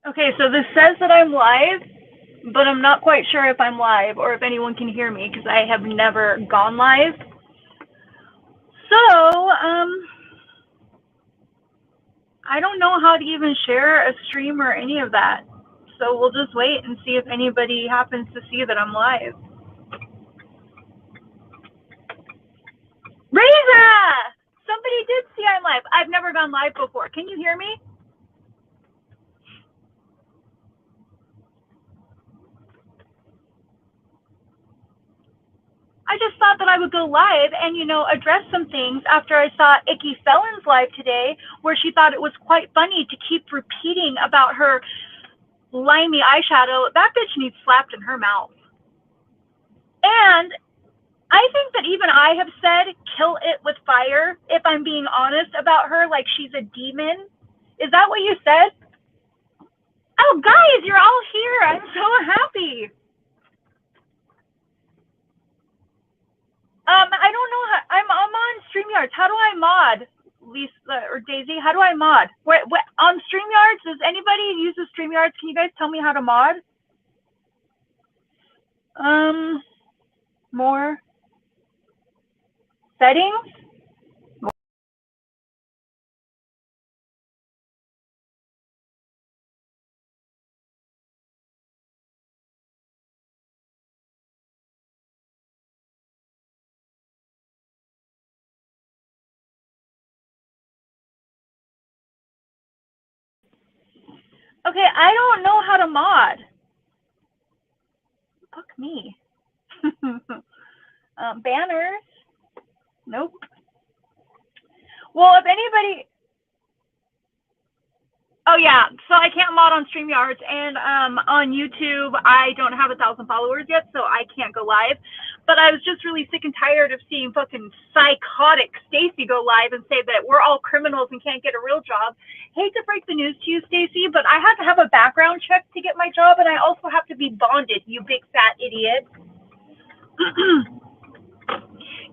Okay, so this says that I'm live, but I'm not quite sure if I'm live or if anyone can hear me because I have never gone live. So, I don't know how to even share a stream or any of that. So we'll just wait and see if anybody happens to see that I'm live. Reza! Somebody did see I'm live. I've never gone live before. Can you hear me? I just thought that I would go live and, address some things after I saw Icky Felon's live today, where she thought it was quite funny to keep repeating about her limey eyeshadow. That bitch needs slapped in her mouth. And I think that even I have said, kill it with fire, if I'm being honest about her, like she's a demon. Is that what you said? Oh, guys, you're all here. I'm so happy. I don't know how, I'm on StreamYards. How do I mod, Lisa or Daisy? How do I mod? What on StreamYards? Does anybody use the StreamYards? Can you guys tell me how to mod? More settings. Okay, I don't know how to mod. Fuck me. Banners. Nope. Well, if anybody. Oh yeah, so I can't mod on StreamYards, and on YouTube I don't have 1,000 followers yet, so I can't go live. But I was just really sick and tired of seeing fucking psychotic Stacy go live and say that we're all criminals and can't get a real job. Hate to break the news to you, Stacy, but I have to have a background check to get my job, and I also have to be bonded, you big fat idiot.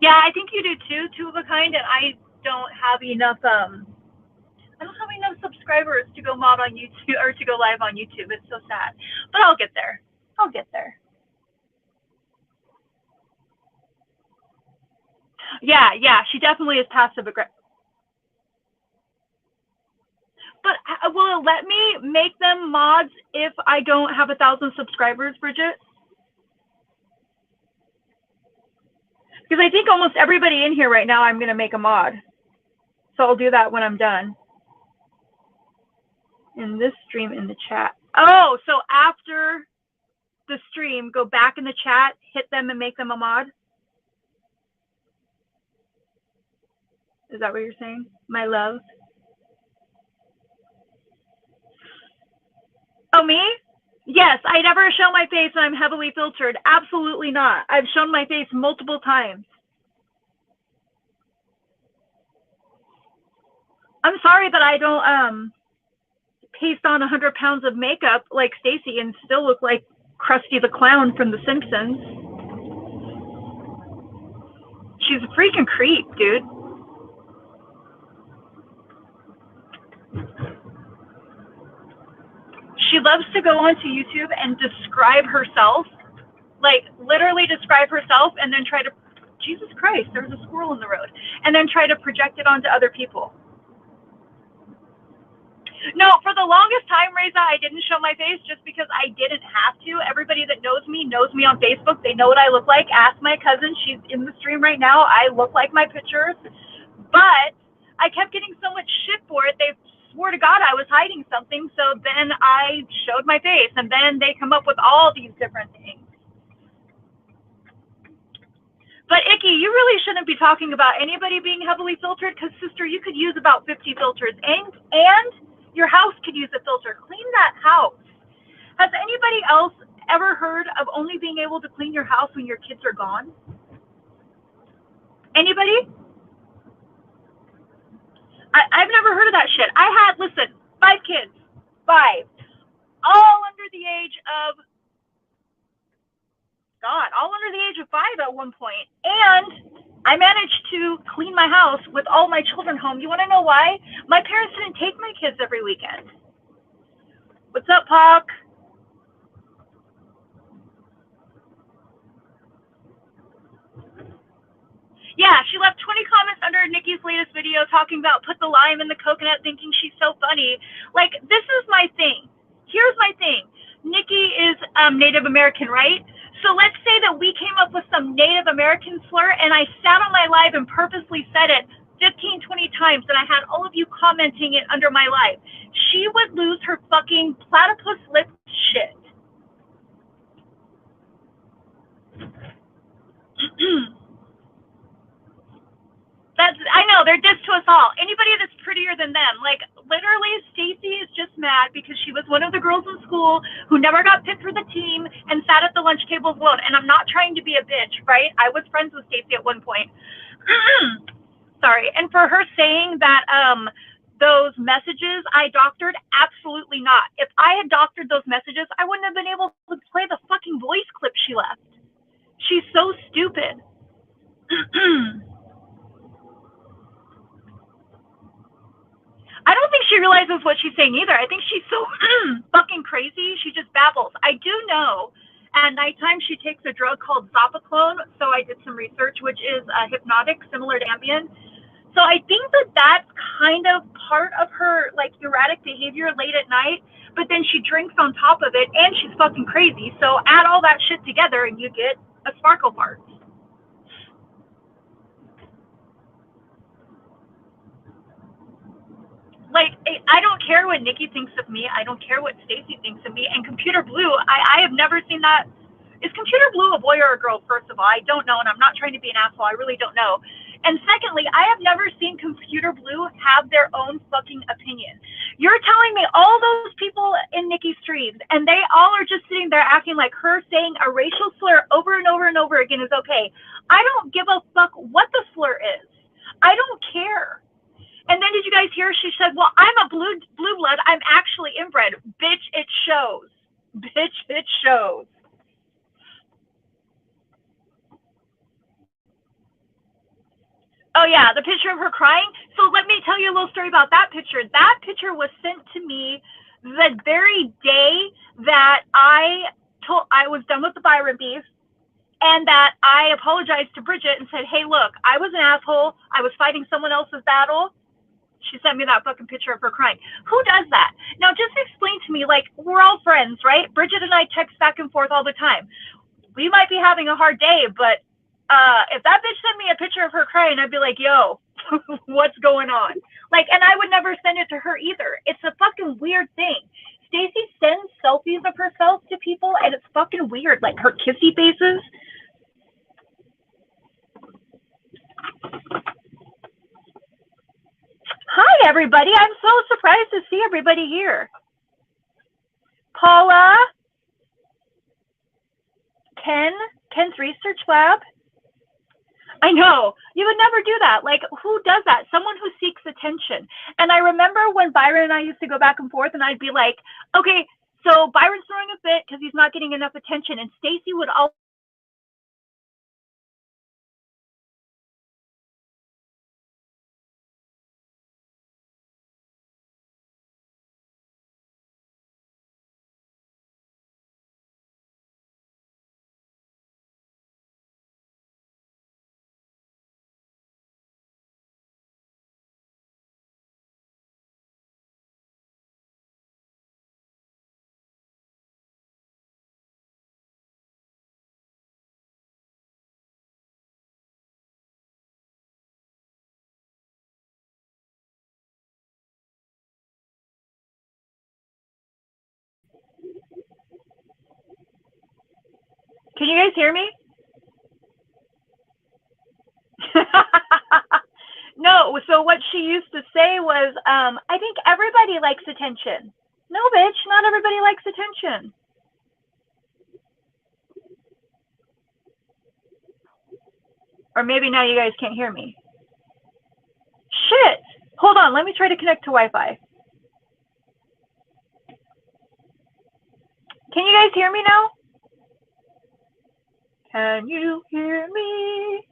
Yeah, I think you do too, two of a kind, and I don't have enough I don't have enough subscribers to go mod on YouTube or to go live on YouTube. It's so sad, but I'll get there. I'll get there. Yeah, she definitely is passive aggressive. But will it let me make them mods if I don't have 1,000 subscribers, Bridget? Because I think almost everybody in here right now, I'm going to make a mod. So I'll do that when I'm done. In this stream, in the chat. Oh, so after the stream, go back in the chat, hit them and make them a mod? Is that what you're saying? My love? Oh, me? Yes, I never show my face and I'm heavily filtered. Absolutely not. I've shown my face multiple times. I'm sorry that I don't paste on 100 pounds of makeup like Stacy and still look like Krusty the Clown from The Simpsons. She's a freaking creep, dude. She loves to go onto YouTube and describe herself, like literally describe herself and then try to, Jesus Christ, there's a squirrel in the road, and then try to project it onto other people. No, for the longest time, Reza, I didn't show my face just because I didn't have to. Everybody that knows me on Facebook. They know what I look like. Ask my cousin. She's in the stream right now. I look like my pictures. But I kept getting so much shit for it. They swore to God I was hiding something. So then I showed my face. And then they come up with all these different things. But Icky, you really shouldn't be talking about anybody being heavily filtered because, sister, you could use about 50 filters. And your house could use a filter. Clean that house. Has anybody else ever heard of only being able to clean your house when your kids are gone? Anybody? I've never heard of that shit. I had, listen, 5 kids. 5. All under the age of, God, all under the age of 5 at one point. And I managed to clean my house with all my children home. You want to know why? My parents didn't take my kids every weekend. What's up, Puck? Yeah, she left 20 comments under Nikki's latest video talking about put the lime in the coconut, thinking she's so funny. Like, this is my thing. Here's my thing. Nikki is Native American, right? So let's say that we came up with some Native American slur and I sat on my live and purposely said it 15, 20 times and I had all of you commenting it under my live. She would lose her fucking platypus lip shit. I know, they're diss to us all. Anybody that's prettier than them. Like, literally, Stacy is just mad because she was one of the girls in school who never got picked for the team and sat at the lunch table alone. And I'm not trying to be a bitch, right? I was friends with Stacy at one point. Sorry. And for her saying that those messages I doctored, absolutely not. If I had doctored those messages, I wouldn't have been able to play the fucking voice clip she left. She's so stupid. I don't think she realizes what she's saying either. I think she's so fucking crazy. She just babbles. I do know at nighttime she takes a drug called Zopiclone. So I did some research, which is hypnotic, similar to Ambien. So I think that that's kind of part of her like erratic behavior late at night. But then she drinks on top of it, and she's fucking crazy. So add all that shit together, and you get a sparkle fart. Like, I don't care what Nikki thinks of me. I don't care what Stacy thinks of me. And Computer Blue, I have never seen that. Is Computer Blue a boy or a girl, first of all? I don't know, and I'm not trying to be an asshole. I really don't know. And secondly, I have never seen Computer Blue have their own fucking opinion. You're telling me all those people in Nikki's streams, and they all are just sitting there acting like her saying a racial slur over and over and over again is okay. I don't give a fuck what the slur is. I don't care. And then did you guys hear? She said, well, I'm a blue blood. I'm actually inbred. Bitch, it shows. Bitch, it shows. Oh, yeah, the picture of her crying. So let me tell you a little story about that picture. That picture was sent to me the very day that I was done with the Byron beef, and that I apologized to Bridget and said, hey, look, I was an asshole. I was fighting someone else's battle. She sent me that fucking picture of her crying. Who does that? Now, just explain to me, like, we're all friends, right? Bridget and I text back and forth all the time. We might be having a hard day, but if that bitch sent me a picture of her crying, I'd be like, yo, what's going on? Like, and I would never send it to her either. It's a fucking weird thing. Stacy sends selfies of herself to people, and it's fucking weird. Like, her kissy faces. Hi, everybody. I'm so surprised to see everybody here. Paula, Ken's research lab. I know. You would never do that. Like, who does that? Someone who seeks attention. And I remember when Byron and I used to go back and forth, and I'd be like, okay, so Byron's throwing a fit because he's not getting enough attention. And Stacy would always. Can you guys hear me? No, so what she used to say was, I think everybody likes attention. No, bitch, not everybody likes attention. Or maybe now you guys can't hear me. Shit! Hold on, let me try to connect to Wi-Fi. Can you guys hear me now? Can you hear me?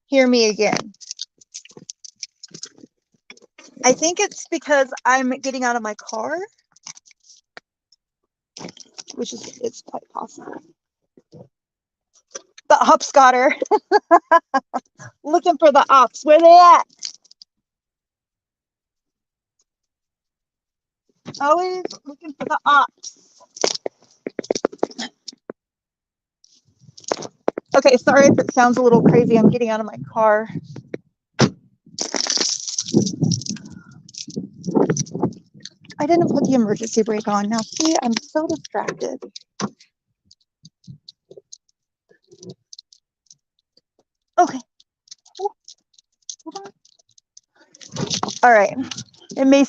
hear me again. I think it's because I'm getting out of my car, which is, it's quite possible. The ops got her. Looking for the ops. Where they at? Always looking for the ops. Okay, sorry if it sounds a little crazy. I'm getting out of my car. I didn't put the emergency brake on. Now, see, I'm so distracted. Okay. All right. It may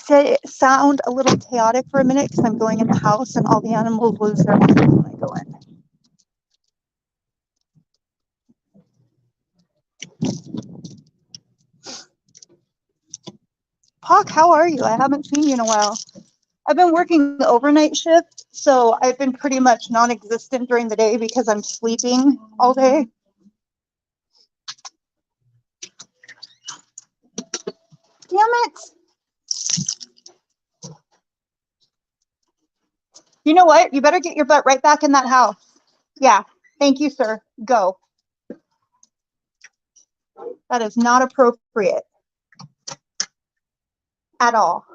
sound a little chaotic for a minute because I'm going in the house and all the animals lose their mind when I go in. Hawk, how are you? I haven't seen you in a while. I've been working the overnight shift, so I've been pretty much non-existent during the day because I'm sleeping all day. Damn it. You know what? You better get your butt right back in that house. Yeah. Thank you, sir. Go. That is not appropriate at all.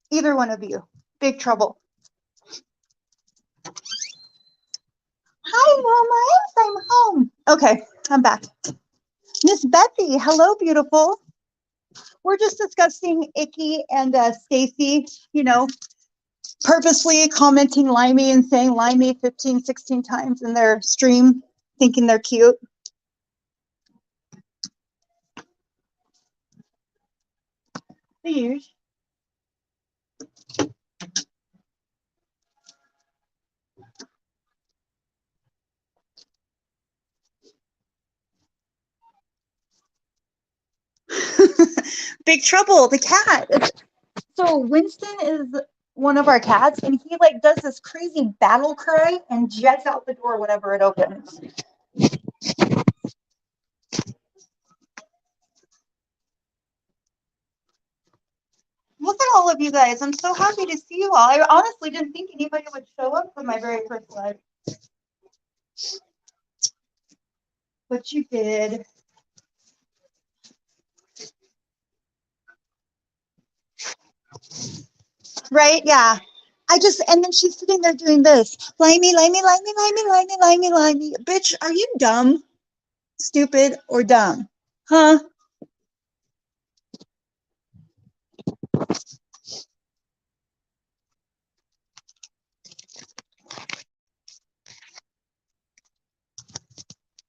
Either one of you. Big trouble. Hi, Mama. I'm home. Okay, I'm back. Miss Betsy, hello, beautiful. We're just discussing Icky and Stacy, you know, purposely commenting Limey and saying Limey 15, 16 times in their stream, thinking they're cute. Please. Big trouble, the cat. So Winston is one of our cats, and he like does this crazy battle cry and jets out the door whenever it opens. Look at all of you guys. I'm so happy to see you all. I honestly didn't think anybody would show up for my very first live. But you did. Right? Yeah. And then she's sitting there doing this. Limey, limey, limey, limey, limey, limey, limey. Bitch, are you dumb, stupid, or dumb? Huh?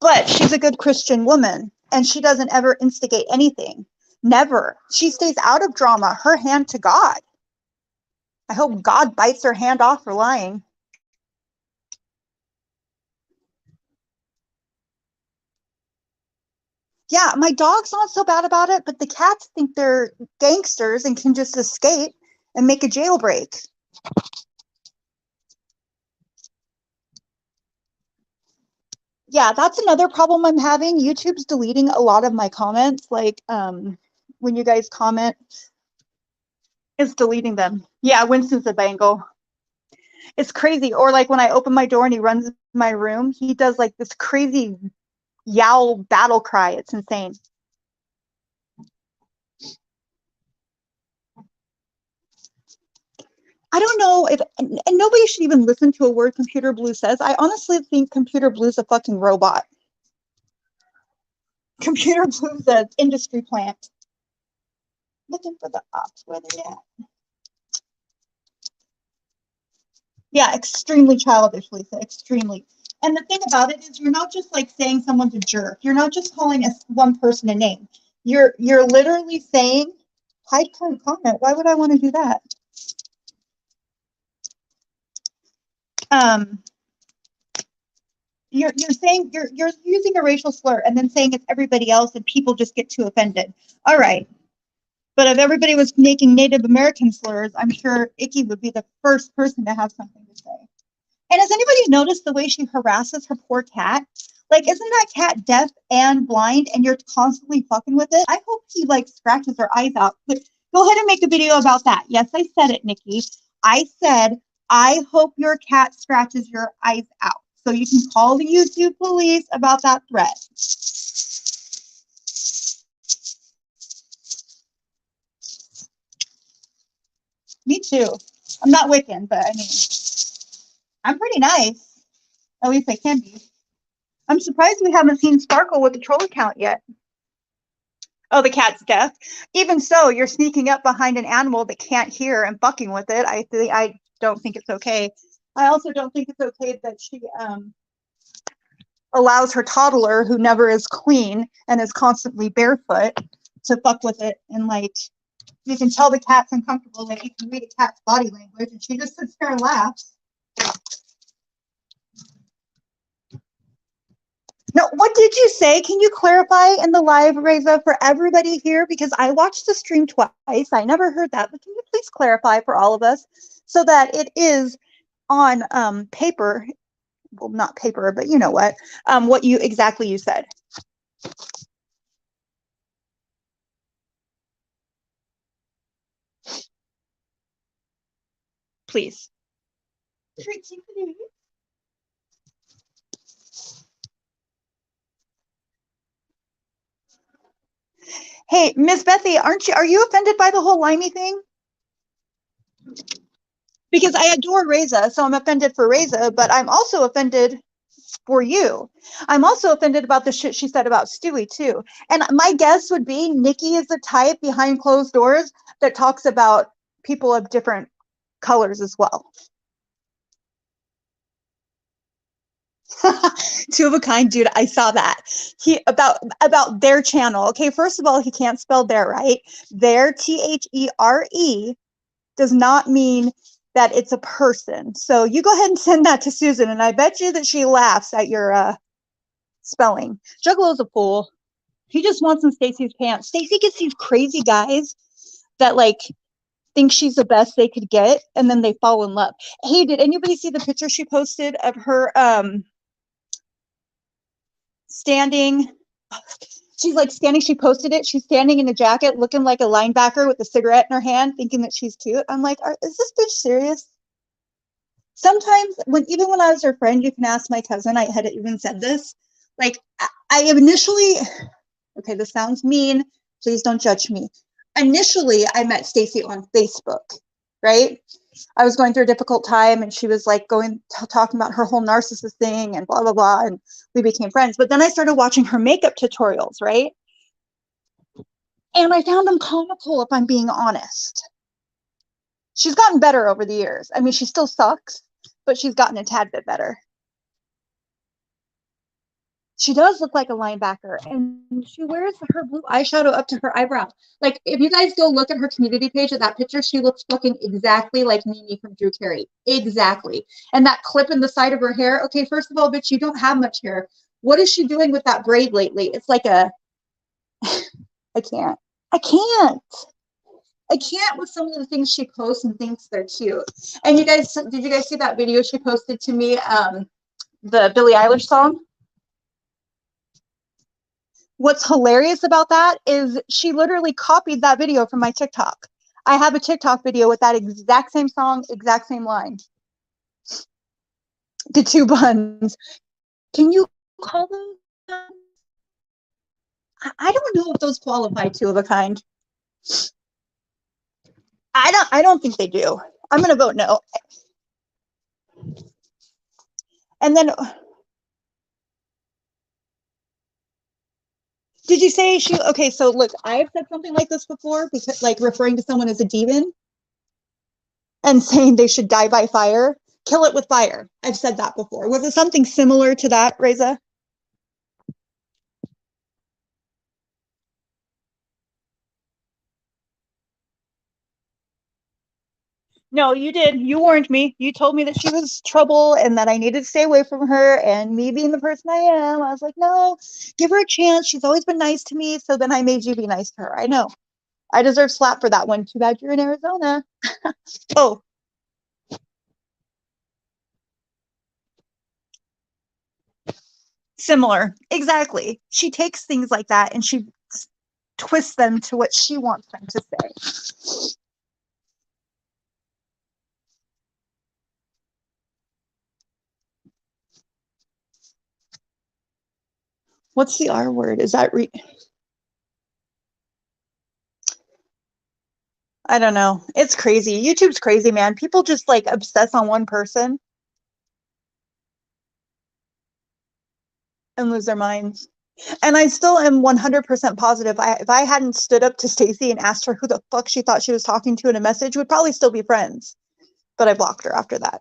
But she's a good Christian woman, and she doesn't ever instigate anything. Never. She stays out of drama. Her hand to God. I hope God bites her hand off for lying. Yeah, my dog's not so bad about it, but the cats think they're gangsters and can just escape and make a jailbreak. Yeah, that's another problem I'm having. YouTube's deleting a lot of my comments. Like, when you guys comment, it's deleting them. Yeah, Winston's a Bengal. It's crazy. Or like when I open my door and he runs in my room, he does like this crazy yowl battle cry. It's insane. I don't know if, and nobody should even listen to a word Computer Blue says. I honestly think Computer Blue's a fucking robot. Computer Blue's an industry plant. Looking for the ops, where they at? Yeah, extremely childish, Lisa, extremely. And the thing about it is you're not just like saying someone's a jerk. You're not just calling one person a name. You're literally saying, hide current comment. Why would I want to do that? You're saying you're using a racial slur and then saying it's everybody else and people just get too offended. All right. But if everybody was making Native American slurs, I'm sure Icky would be the first person to have something to say. And has anybody noticed the way she harasses her poor cat? Like, isn't that cat deaf and blind and you're constantly fucking with it? I hope he like scratches her eyes out. But go ahead and make a video about that. Yes, I said it, Nikki. I said, I hope your cat scratches your eyes out. So you can call the YouTube police about that threat. Me too. I'm not Wiccan, but I mean, I'm pretty nice. At least I can be. I'm surprised we haven't seen Sparkle with the troll account yet. Oh, the cat's deaf. Even so, you're sneaking up behind an animal that can't hear and fucking with it. I don't think it's okay. I also don't think it's okay that she allows her toddler, who never is clean and is constantly barefoot, to fuck with it. And like, you can tell the cat's uncomfortable. Like, you can read a cat's body language, and she just sits there and laughs. No, what did you say? Can you clarify in the live, Reza, for everybody here? Because I watched the stream twice. I never heard that. But can you please clarify for all of us so that it is on paper? Well, not paper, but you know what you exactly you said. Please. Hey, Miss Bethy, are you offended by the whole limey thing? Because I adore Reza, so I'm offended for Reza, but I'm also offended for you. I'm also offended about the shit she said about Stewie too. And my guess would be Nikki is the type behind closed doors that talks about people of different colors as well. Two of a kind, dude. I saw that. He about their channel. Okay, first of all, he can't spell their right. Their THERE does not mean that it's a person. So you go ahead and send that to Susan, and I bet you that she laughs at your spelling. Juggalo's a fool. He just wants in Stacy's pants. Stacy gets these crazy guys that like think she's the best they could get, and then they fall in love. Hey, did anybody see the picture she posted of her standing? She's like standing, she posted it, she's standing in a jacket looking like a linebacker with a cigarette in her hand, thinking that she's cute. I'm like, is this bitch serious? Sometimes even when I was her friend, you can ask my cousin, I had even said this, like I initially, okay, this sounds mean, please don't judge me. Initially, I met Stacy on Facebook, right? I was going through a difficult time, and she was like talking about her whole narcissist thing and blah, blah, blah. And we became friends. But then I started watching her makeup tutorials, right? And I found them comical, if I'm being honest. She's gotten better over the years. I mean, she still sucks, but she's gotten a tad bit better. She does look like a linebacker, and she wears her blue eyeshadow up to her eyebrow. Like, if you guys go look at her community page of that picture, she looks fucking exactly like Mimi from Drew Carey. Exactly. And that clip in the side of her hair, okay, first of all, bitch, you don't have much hair. What is she doing with that braid lately? It's like a, I can't. I can't with some of the things she posts and thinks they're cute. And you guys, did you guys see that video she posted to me, the Billie Eilish song? What's hilarious about that is she literally copied that video from my TikTok. I have a TikTok video with that exact same song, exact same line. The two buns. Can you call them? I don't know if those qualify two of a kind. I don't think they do. I'm gonna vote no. And then, did you say she? Okay, so look, I've said something like this before, because like referring to someone as a demon and saying they should die by fire, kill it with fire. I've said that before. Was it something similar to that, Reza? No, you did. You warned me. You told me that she was trouble and that I needed to stay away from her. And me being the person I am, I was like, no, give her a chance. She's always been nice to me. So then I made you be nice to her. I know. I deserve slap for that one. Too bad you're in Arizona. Oh. Similar. Exactly. She takes things like that and she twists them to what she wants them to say. What's the R word? Is that I don't know. It's crazy. YouTube's crazy, man. People just like obsess on one person and lose their minds. And I still am 100% positive. If I hadn't stood up to Stacy and asked her who the fuck she thought she was talking to in a message, we'd probably still be friends. But I blocked her after that.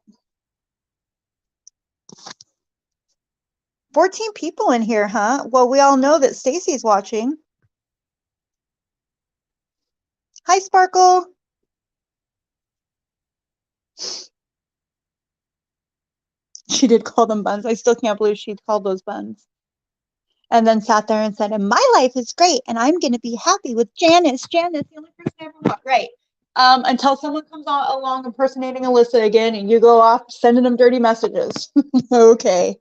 14 people in here, huh? Well, we all know that Stacy's watching. Hi, Sparkle. She did call them buns. I still can't believe she called those buns. And then sat there and said, and my life is great, and I'm going to be happy with Janice. Janice, the only person I ever want. Right. Until someone comes along impersonating Alyssa again, and you go off sending them dirty messages. Okay.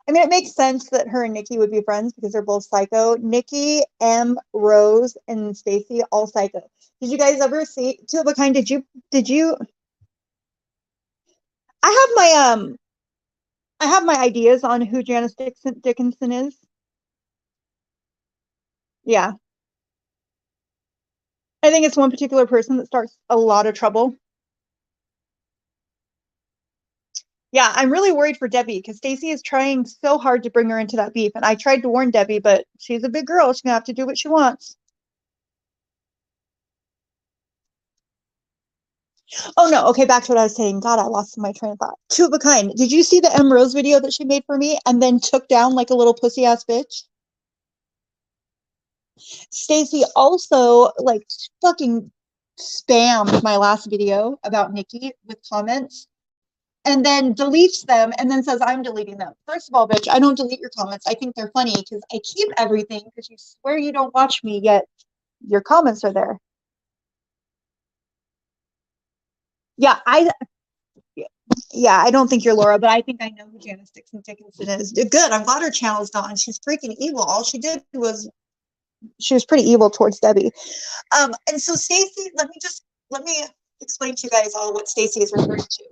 I mean, it makes sense that her and Nikki would be friends because they're both psycho. Nikki, M, Rose, and Stacy, all psycho. Did you guys ever see Two of a Kind? Did you I have my ideas on who Janice Dickinson is. Yeah. I think it's one particular person that starts a lot of trouble. Yeah, I'm really worried for Debbie because Stacy is trying so hard to bring her into that beef. And I tried to warn Debbie, but she's a big girl. She's going to have to do what she wants. Oh, no. Okay, back to what I was saying. God, I lost my train of thought. Two of a Kind. Did you see the M. Rose video that she made for me and then took down like a little pussy ass bitch? Stacy also like fucking spammed my last video about Nikki with comments and then deletes them and then says I'm deleting them. First of all, bitch, I don't delete your comments. I think they're funny because I keep everything because you swear you don't watch me, yet your comments are there. Yeah, I don't think you're Laura, but I think I know who Janice Dickinson is. Good. I'm glad her channel's gone. She's freaking evil. All she did was she was pretty evil towards Debbie. And so Stacy, let me explain to you guys all what Stacy is referring to.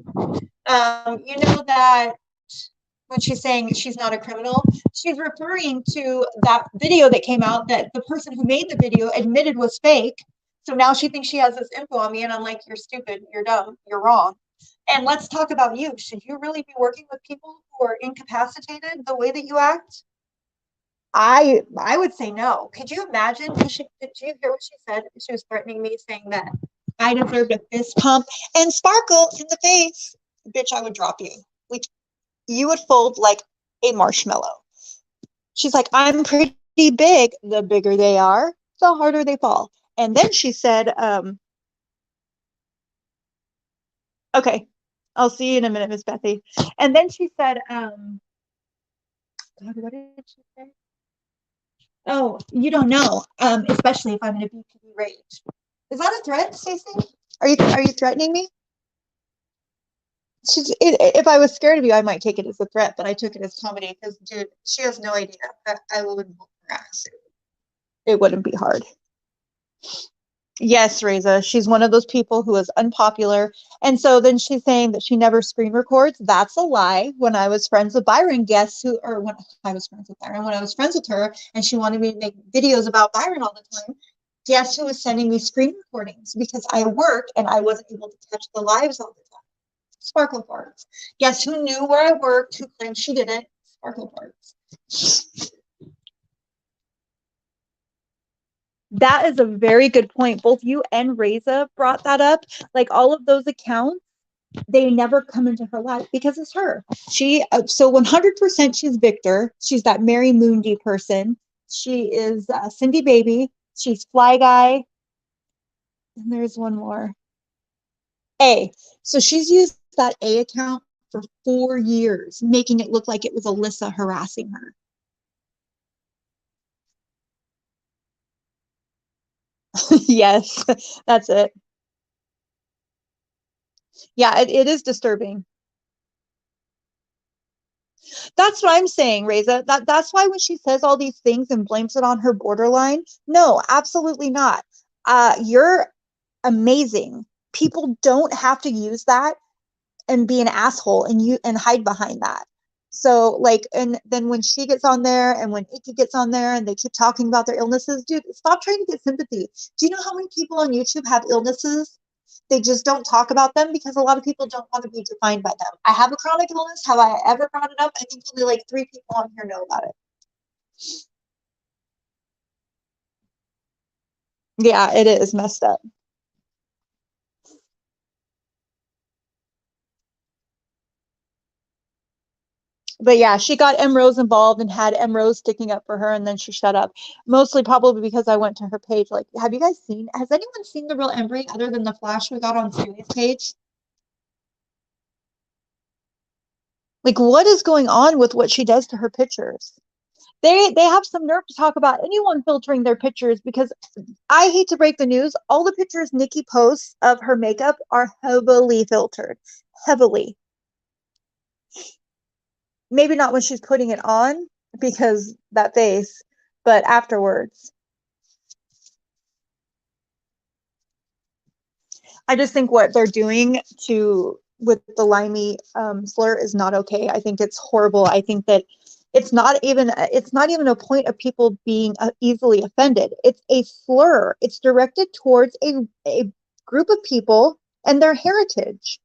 You know that when she's saying she's not a criminal, she's referring to that video that came out that the person who made the video admitted was fake. So now she thinks she has this info on me, and I'm like, you're stupid, you're dumb, you're wrong. And let's talk about you. Should you really be working with people who are incapacitated the way that you act? I would say no. Could you imagine? Did you hear what she said? She was threatening me, saying that I deserved a fist pump and sparkle in the face. Bitch, I would drop you. Like, you would fold like a marshmallow. She's like, I'm pretty big. The bigger they are, the harder they fall. And then she said, okay, I'll see you in a minute, Miss Bethy. And then she said, God, what did she say? Oh, you don't know, especially if I'm in a BPD rage. Is that a threat, Stacey? Are you threatening me? If I was scared of you, I might take it as a threat, but I took it as comedy because, dude, she has no idea. I would whoop her ass. It wouldn't be hard. Yes, Reza, she's one of those people who is unpopular. And so then she's saying that she never screen records. That's a lie. When I was friends with Byron, when I was friends with Byron, when I was friends with her and she wanted me to make videos about Byron all the time, guess who was sending me screen recordings? Because I work and I wasn't able to catch the lives all the time. Sparkle parts. Guess who knew where I worked, who claimed she didn't? Sparkle parts. That is a very good point. Both you and Reza brought that up. Like all of those accounts, they never come into her life because it's her. So 100% she's Victor. She's that Mary Moondy person. She is Cindy Baby. She's Fly Guy. And there's one more. A. So she's used that A account for 4 years, making it look like it was Alyssa harassing her. Yes, that's it. Yeah, it is disturbing. That's what I'm saying, Reza. That's why when she says all these things and blames it on her borderline, no, absolutely not. You're amazing. People don't have to use that and be an asshole and hide behind that. So like, and then when she gets on there and when Icky gets on there and they keep talking about their illnesses, dude, stop trying to get sympathy. Do you know how many people on YouTube have illnesses? They just don't talk about them because a lot of people don't want to be defined by them. I have a chronic illness. Have I ever brought it up? I think only like 3 people on here know about it. Yeah, it is messed up. But yeah, she got M Rose involved and had M Rose sticking up for her, and then she shut up. Mostly probably because I went to her page. Like, have you guys seen? Has anyone seen the real Embry other than the flash we got on Siri's page? Like, what is going on with what she does to her pictures? They have some nerve to talk about anyone filtering their pictures because I hate to break the news. All the pictures Nikki posts of her makeup are heavily filtered, heavily. Maybe not when she's putting it on because that face, but afterwards. I just think what they're doing to with the limey slur is not okay. I think it's horrible. I think that it's not even a point of people being easily offended. It's a slur. It's directed towards a group of people and their heritage.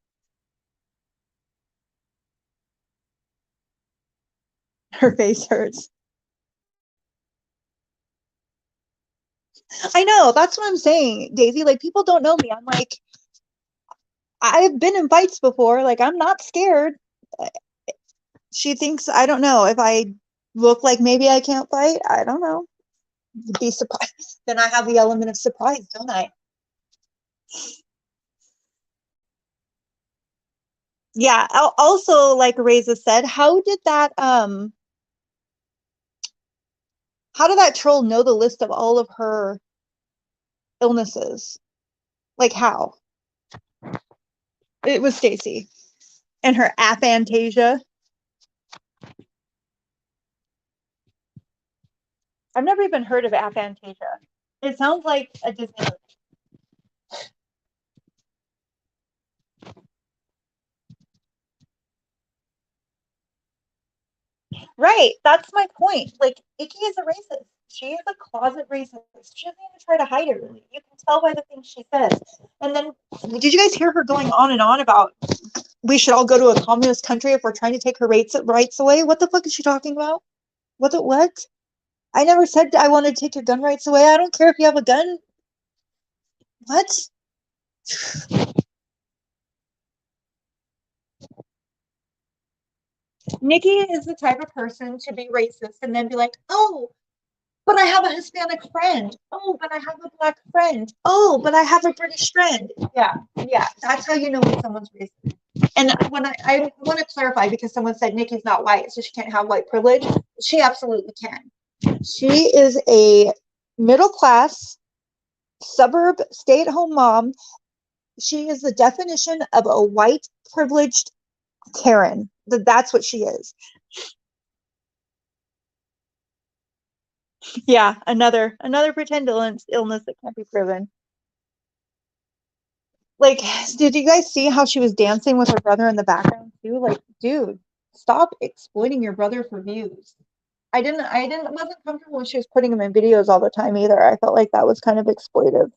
Her face hurts. I know. That's what I'm saying, Daisy. Like people don't know me. I'm like I've been in fights before. Like I'm not scared. She thinks I don't know if I look like maybe I can't fight. I don't know. Be surprised. Then I have the element of surprise, don't I? Yeah. Also, like Reza said, how did that troll know the list of all of her illnesses? Like how? It was Stacy and her aphantasia. I've never even heard of aphantasia. It sounds like a Disney. Right. That's my point. Like, Icky is a racist. She is a closet racist. She doesn't even try to hide it, really. You can tell by the things she says. And then, did you guys hear her going on and on about we should all go to a communist country if we're trying to take her rights away? What the fuck is she talking about? What? I never said I wanted to take your gun rights away. I don't care if you have a gun. What? Nikki is the type of person to be racist and then be like, oh, but I have a Hispanic friend. Oh, but I have a Black friend. Oh, but I have a British friend. Yeah, yeah. That's how you know when someone's racist. And when I want to clarify because someone said Nikki's not white, so she can't have white privilege. She absolutely can. She is a middle class suburb stay at home mom. She is the definition of a white privileged Karen. That's what she is. Yeah, another pretend illness that can't be proven. Like, did you guys see how she was dancing with her brother in the background too? Like, dude, stop exploiting your brother for views. Wasn't comfortable when she was putting him in videos all the time either. I felt like that was kind of exploitive.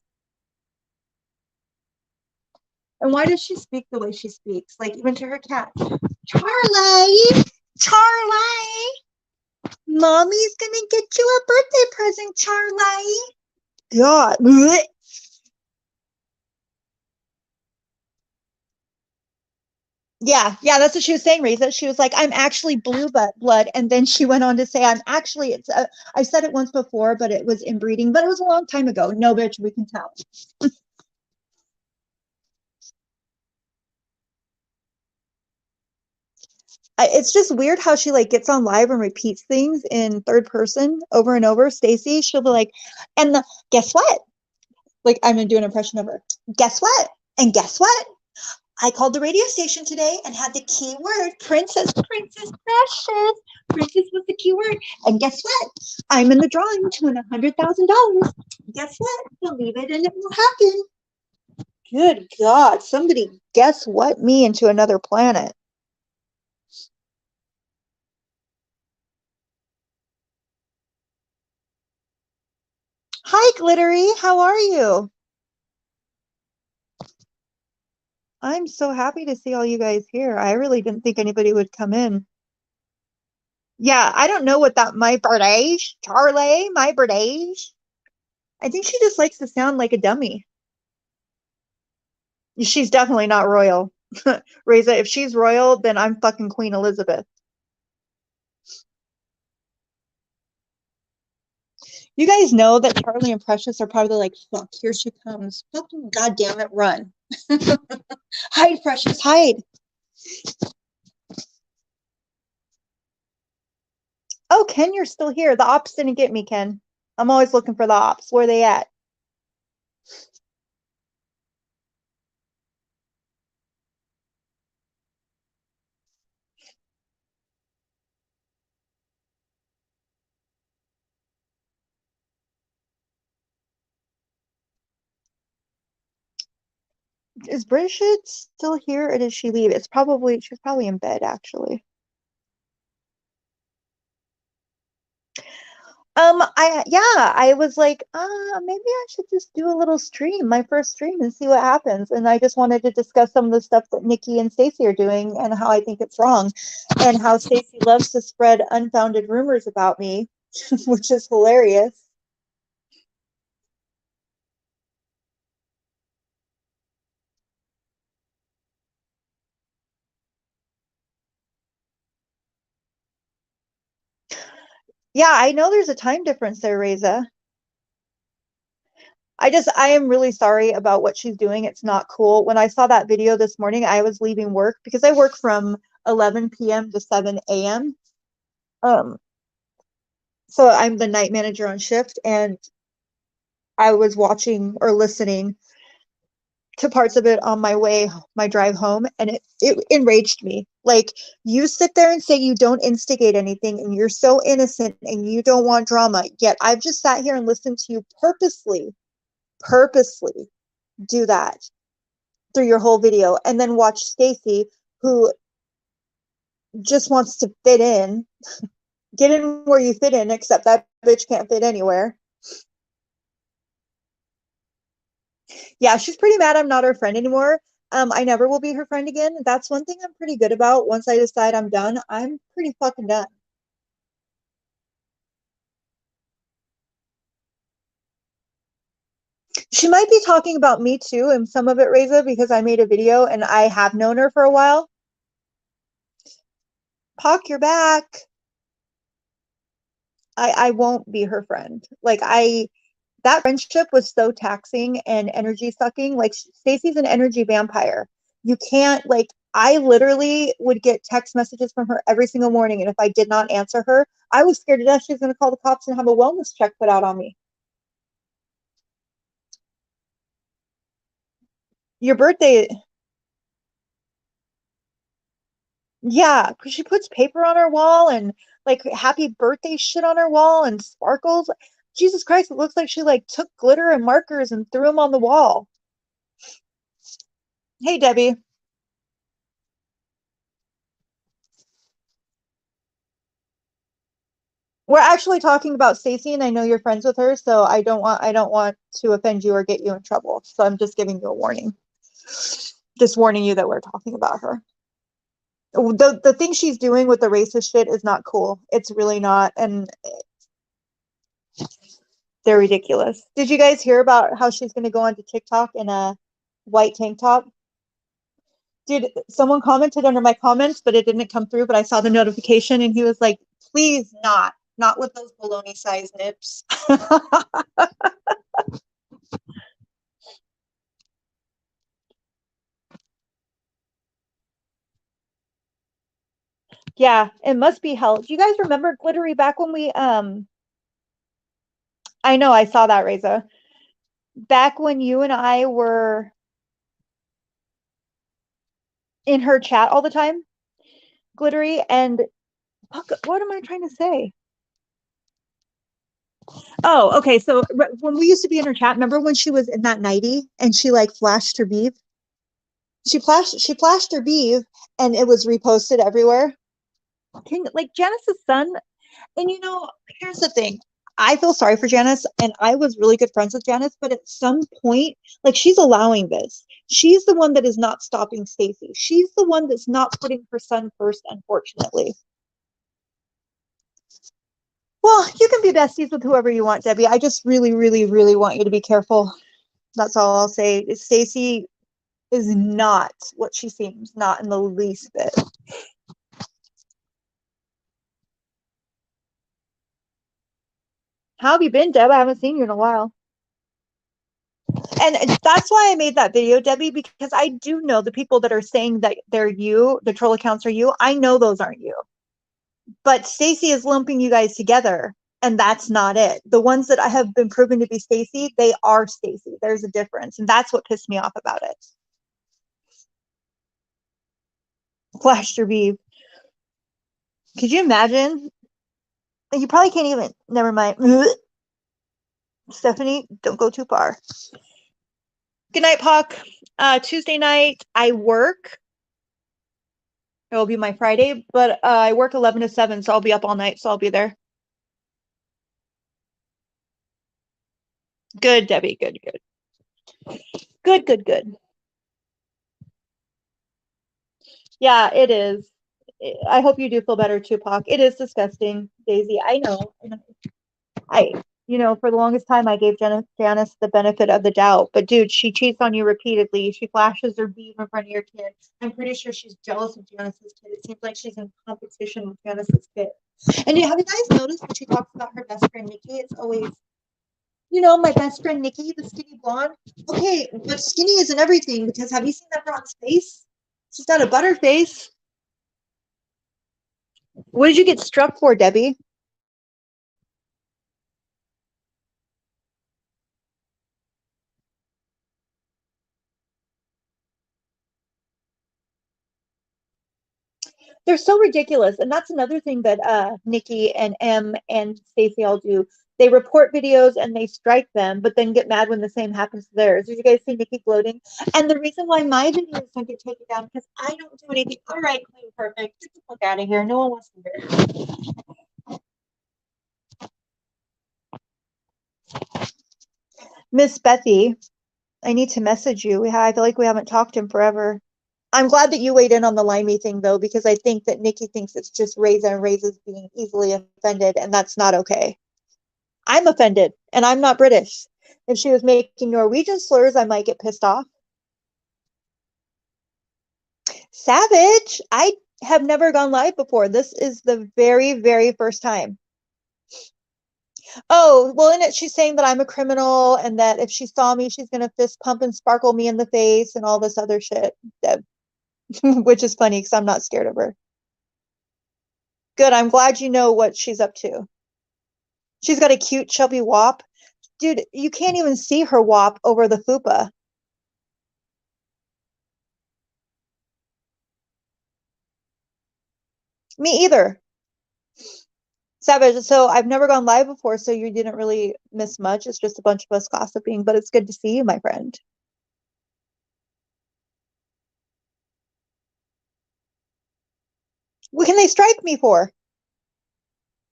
And why does she speak the way she speaks? Like, even to her cat, Charlie, Charlie, mommy's gonna get you a birthday present, Charlie. God. Yeah, that's what she was saying, Reza. She was like, "I'm actually blue blood," and then she went on to say, "I'm actually." I said it once before, but it was inbreeding, but it was a long time ago. No, bitch, we can tell. It's just weird how she like gets on live and repeats things in third person over and over. Stacy, she'll be like, and guess what? Like, I'm gonna do an impression of her. Guess what? And guess what? I called the radio station today and had the keyword Princess Precious. Princess was the keyword. And guess what? I'm in the drawing to win $100,000. Guess what? Believe it and it will happen. Good God, somebody guess what me into another planet. Hi, Glittery. How are you? I'm so happy to see all you guys here. I really didn't think anybody would come in. Yeah, I don't know what that my birthday, Charlie, my birthday. I think she just likes to sound like a dummy. She's definitely not royal. Reza, if she's royal, then I'm fucking Queen Elizabeth. You guys know that Charlie and Precious are probably like, fuck, here she comes. Fucking goddamn it, run. Hide, Precious, hide. Oh, Ken, you're still here. The ops didn't get me, Ken. I'm always looking for the ops. Where are they at? Is Bridget still here or did she leave? She's probably in bed actually. I was like, maybe I should just do a little stream, my first stream, and see what happens. And I just wanted to discuss some of the stuff that Nikki and Stacy are doing and how I think it's wrong, and how Stacy loves to spread unfounded rumors about me, which is hilarious. Yeah, I know there's a time difference there, Reza. I am really sorry about what she's doing. It's not cool. When I saw that video this morning, I was leaving work because I work from 11 p.m. to 7 a.m. Um, so I'm the night manager on shift, and I was watching or listening to parts of it on my drive home, and it enraged me. Like, you sit there and say you don't instigate anything and you're so innocent and you don't want drama, yet I've just sat here and listened to you purposely do that through your whole video, and then watch Stacy, who just wants to fit in, get in where you fit in, except that bitch can't fit anywhere. Yeah, she's pretty mad I'm not her friend anymore. I never will be her friend again. That's one thing I'm pretty good about. Once I decide I'm done, I'm pretty fucking done. She might be talking about me too, and some of it, Reza, because I made a video and I have known her for a while. Pock, you're back. I won't be her friend. Like, that friendship was so taxing and energy sucking. Like, Stacy's an energy vampire. You can't, like, I literally would get text messages from her every single morning, and if I did not answer her, I was scared to death she was going to call the cops and have a wellness check put out on me. Your birthday, yeah, because she puts paper on her wall and like happy birthday shit on her wall and sparkles. Jesus Christ, it looks like she like took glitter and markers and threw them on the wall. Hey, Debbie. We're actually talking about Stacey, and I know you're friends with her, so I don't want to offend you or get you in trouble. So I'm just giving you a warning. Just warning you that we're talking about her. The thing she's doing with the racist shit is not cool. It's really not, and they're ridiculous. Did you guys hear about how she's going to go onto TikTok in a white tank top? Dude, someone commented under my comments, but it didn't come through. But I saw the notification, and he was like, "Please, not with those baloney size nips." Yeah, it must be hell. Do you guys remember Glittery back when we I know I saw that, Reza. Back when you and I were in her chat all the time, Glittery, and what am I trying to say? Oh, okay. So when we used to be in her chat, remember when she was in that nightie and she like flashed her beef? She flashed her beef and it was reposted everywhere. Like Janice's son, and here's the thing. I feel sorry for Janice, and I was really good friends with Janice, but at some point, like she's allowing this. She's the one that is not stopping Stacy. She's the one that's not putting her son first, unfortunately. Well, you can be besties with whoever you want, Debbie. I just really, really, really want you to be careful. That's all I'll say. Stacy is not what she seems, not in the least bit. How have you been, Deb? I haven't seen you in a while. And that's why I made that video, Debbie, because I do know the people that are saying that they're you, the troll accounts are you. I know those aren't you. But Stacy is lumping you guys together, and that's not it. The ones that I have been proven to be Stacy, they are Stacy. There's a difference, and that's what pissed me off about it. Flashed your beef. Could you imagine? You probably can't even. Never mind. Stephanie, don't go too far. Good night, Puck. Tuesday night, I work. It will be my Friday, but I work 11 to 7, so I'll be up all night, so I'll be there. Good, Debbie. Good, good. Good, good, good. Yeah, it is. I hope you do feel better, Tupac. It is disgusting, Daisy. I know. For the longest time, I gave Janice the benefit of the doubt. But dude, she cheats on you repeatedly. She flashes her beef in front of your kid. I'm pretty sure she's jealous of Janice's kid. It seems like she's in competition with Janice's kid. And have you guys noticed when she talks about her best friend Nikki, it's always, my best friend Nikki, the skinny blonde. Okay, but skinny isn't everything, because have you seen that broad's face? She's got a butter face. What did you get struck for, Debbie? They're so ridiculous. And that's another thing that Nikki and M and Stacey all do. They report videos and they strike them, but then get mad when the same happens to theirs. Did you guys see Nikki gloating? And the reason why my videos don't get taken down because I don't do anything. All right, clean, perfect. Get the fuck out of here. No one wants to hear. Miss Bethy, I need to message you. I feel like we haven't talked in forever. I'm glad that you weighed in on the limey thing, though, because I think that Nikki thinks it's just Reza and Reza's being easily offended, and that's not okay. I'm offended, and I'm not British. If she was making Norwegian slurs, I might get pissed off. Savage, I have never gone live before. This is the very, very first time. Oh, well, in it, she's saying that I'm a criminal and that if she saw me, she's going to fist pump and sparkle me in the face and all this other shit, which is funny because I'm not scared of her. Good. I'm glad you know what she's up to. She's got a cute, chubby wop. Dude, you can't even see her wop over the fupa. Me either. Savage. So I've never gone live before, so you didn't really miss much. It's just a bunch of us gossiping, but it's good to see you, my friend. What can they strike me for?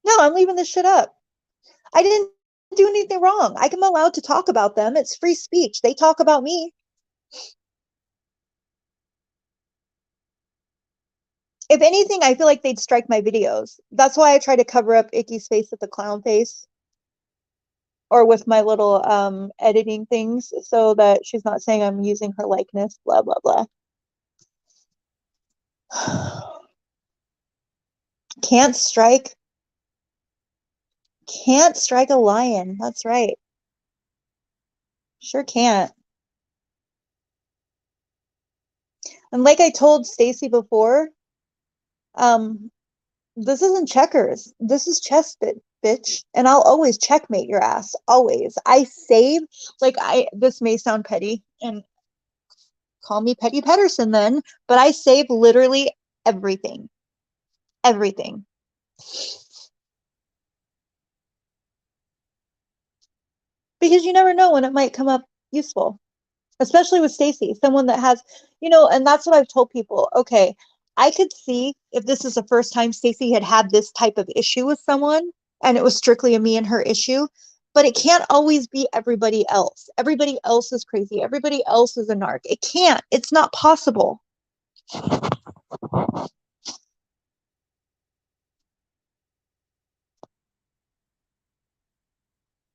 No, I'm leaving this shit up. I didn't do anything wrong. I'm allowed to talk about them. It's free speech. They talk about me. If anything, I feel like they'd strike my videos. That's why I try to cover up Icky's face with the clown face or with my little editing things so that she's not saying I'm using her likeness, blah, blah, blah. Can't strike a lion. That's right. Sure can't. And like I told Stacy before, This isn't checkers. This is chess, bitch. And I'll always checkmate your ass. Always. I save, like, this may sound petty, and call me Petty Pedersen then, but I save literally everything. Everything. Because you never know when it might come up useful, especially with Stacy, someone that has, and that's what I've told people. Okay, I could see if this is the first time Stacy had had this type of issue with someone and it was strictly a me and her issue, but it can't always be everybody else. Everybody else is crazy. Everybody else is a narc. It can't. It's not possible.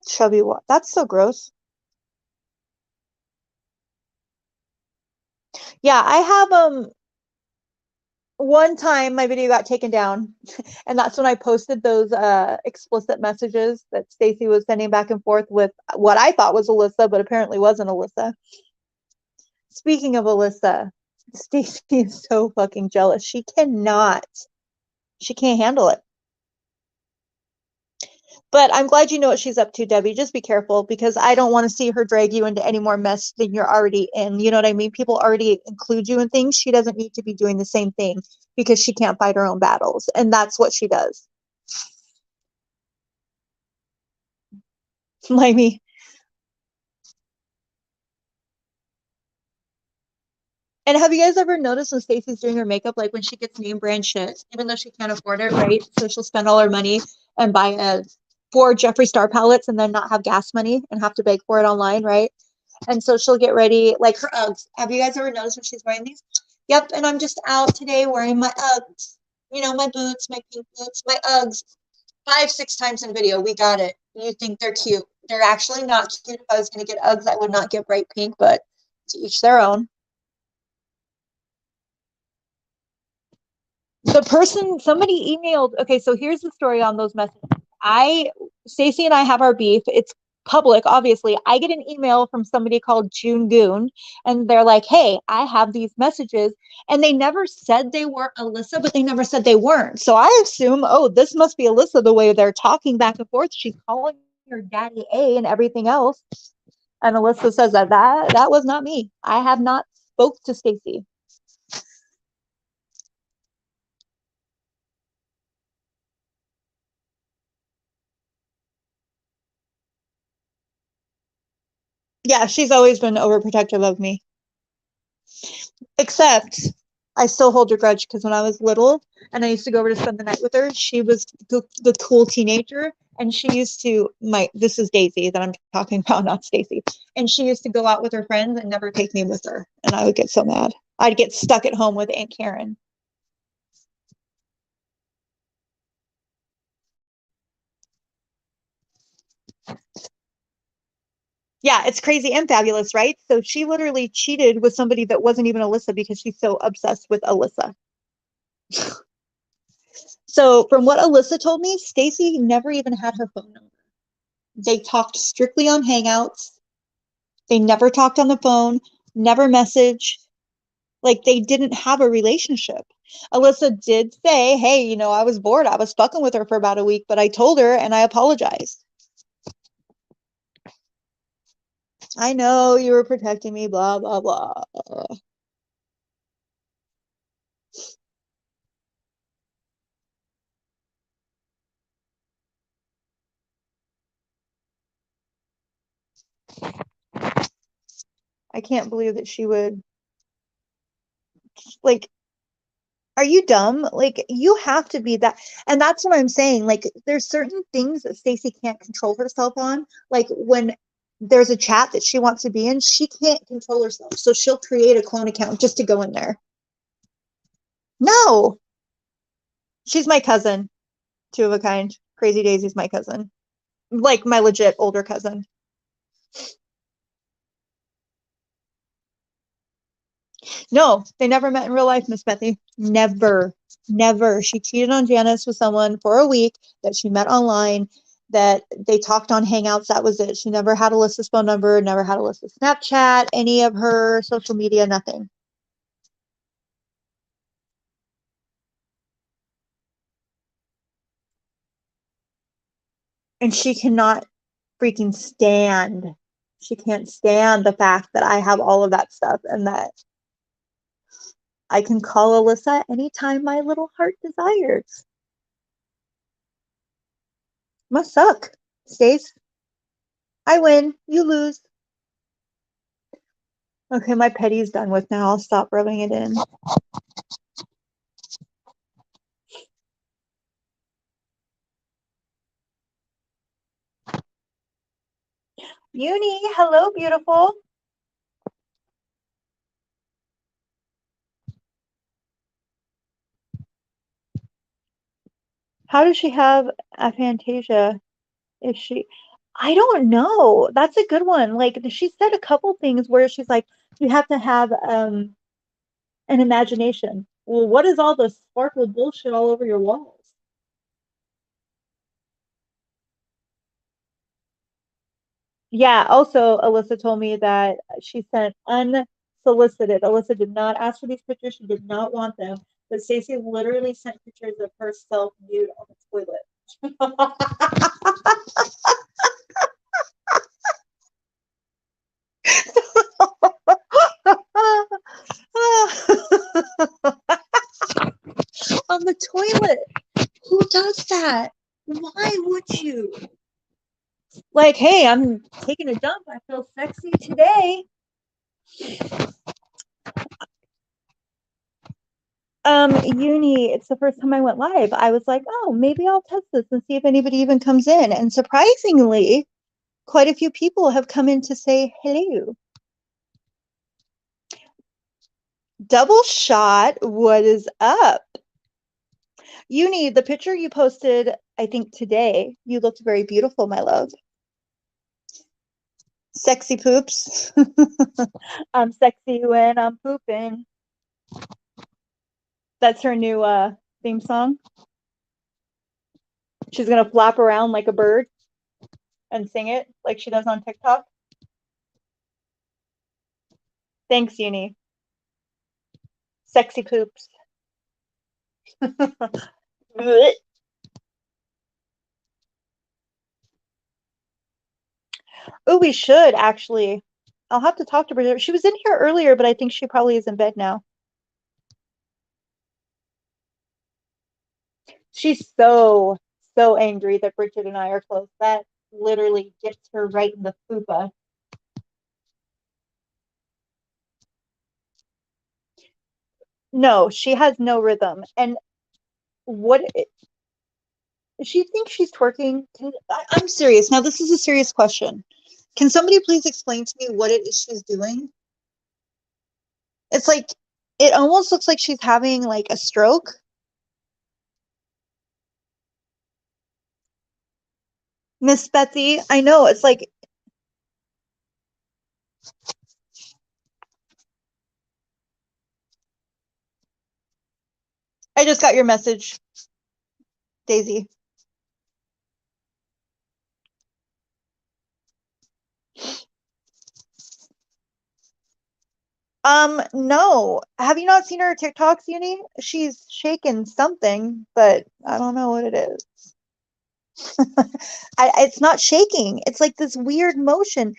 Chubby what? That's so gross. Yeah, I have one time my video got taken down, and that's when I posted those explicit messages that Stacy was sending back and forth with what I thought was Alyssa, but apparently wasn't Alyssa. Speaking of Alyssa, Stacy is so fucking jealous. She cannot. She can't handle it. But I'm glad you know what she's up to, Debbie. Just be careful, because I don't want to see her drag you into any more mess than you're already in. You know what I mean? People already include you in things. She doesn't need to be doing the same thing because she can't fight her own battles. And that's what she does. Limey. And have you guys ever noticed when Stacey's doing her makeup, like when she gets name brand shit, even though she can't afford it, right? So she'll spend all her money and buy 4 Jeffree Star palettes and then not have gas money and have to beg for it online, right? And so she'll get ready, like her Uggs. Have you guys ever noticed when she's wearing these? Yep, and I'm just out today wearing my Uggs. My boots, my pink boots, my Uggs. 5, 6 times in video, we got it. You think they're cute. They're actually not cute. If I was going to get Uggs, I would not get bright pink, but to each their own. The person, somebody emailed, okay, so here's the story on those messages. Stacey and I have our beef. It's public, obviously. I get an email from somebody called June Goon, and they're like, hey, I have these messages. And they never said they were Alyssa, but they never said they weren't. So I assume, oh, this must be Alyssa, the way they're talking back and forth. She's calling her daddy A and everything else. And Alyssa says that was not me. I have not spoke to Stacey. Yeah, she's always been overprotective of me. Except I still hold a grudge because when I was little and I used to go over to spend the night with her, she was the cool teenager. And she used to, this is Daisy that I'm talking about, not Stacy. And she used to go out with her friends and never take me with her. And I would get so mad. I'd get stuck at home with Aunt Karen. Yeah, it's crazy and fabulous, right? So she literally cheated with somebody that wasn't even Alyssa because she's so obsessed with Alyssa. So from what Alyssa told me, Stacy never even had her phone number. They talked strictly on Hangouts. They never talked on the phone, never messaged. Like they didn't have a relationship. Alyssa did say, hey, I was bored. I was fucking with her for about a week, but I told her and I apologized. I know you were protecting me, blah, blah, blah. I can't believe that she would, like, are you dumb? Like, you have to be that. And that's what I'm saying. Like, there's certain things that Stacey can't control herself on. Like, when there's a chat that she wants to be in, she can't control herself. So she'll create a clone account just to go in there. No, she's my cousin, two of a kind. Crazy Daisy's my cousin, like my legit older cousin. No, they never met in real life, Miss Bethy. Never, never. She cheated on Janice with someone for a week that she met online, that they talked on Hangouts. That was it. She never had Alyssa's phone number, never had Alyssa's Snapchat, any of her social media, nothing. And she cannot freaking stand. She can't stand the fact that I have all of that stuff and that I can call Alyssa anytime my little heart desires. Must suck. Stace, I win, you lose. Okay, my petty's done with now. I'll stop rubbing it in. Uni, hello, beautiful. How does she have aphantasia? If she, I don't know. That's a good one. Like she said a couple things where she's like, you have to have an imagination. Well, what is all the sparkle bullshit all over your walls? Yeah, also Alyssa told me that she sent unsolicited. Alyssa did not ask for these pictures. She did not want them. But Stacey literally sent pictures of herself nude on the toilet. On the toilet. Who does that? Why would you? Like, hey, I'm taking a dump. I feel sexy today. Uni, it's the first time I went live. I was like, oh, maybe I'll test this and see if anybody even comes in. And surprisingly, quite a few people have come in to say hello. Double shot, what is up? Uni, the picture you posted, I think today, you looked very beautiful, my love. Sexy poops. I'm sexy when I'm pooping. That's her new theme song. She's gonna flap around like a bird and sing it like she does on TikTok. Thanks, Uni. Sexy poops. Oh, we should actually. I'll have to talk to her. She was in here earlier, but I think she probably is in bed now. She's so angry that Bridget and I are close. That literally gets her right in the fupa. No, she has no rhythm. And what she thinks she's twerking. I'm serious. Now, this is a serious question. Can somebody please explain to me what it is she's doing? It's like it almost looks like she's having like a stroke. Miss Betsy, I know it's like I just got your message, Daisy. No. Have you not seen her TikToks, Uni? She's shaking something, but I don't know what it is. It's not shaking. It's like this weird motion.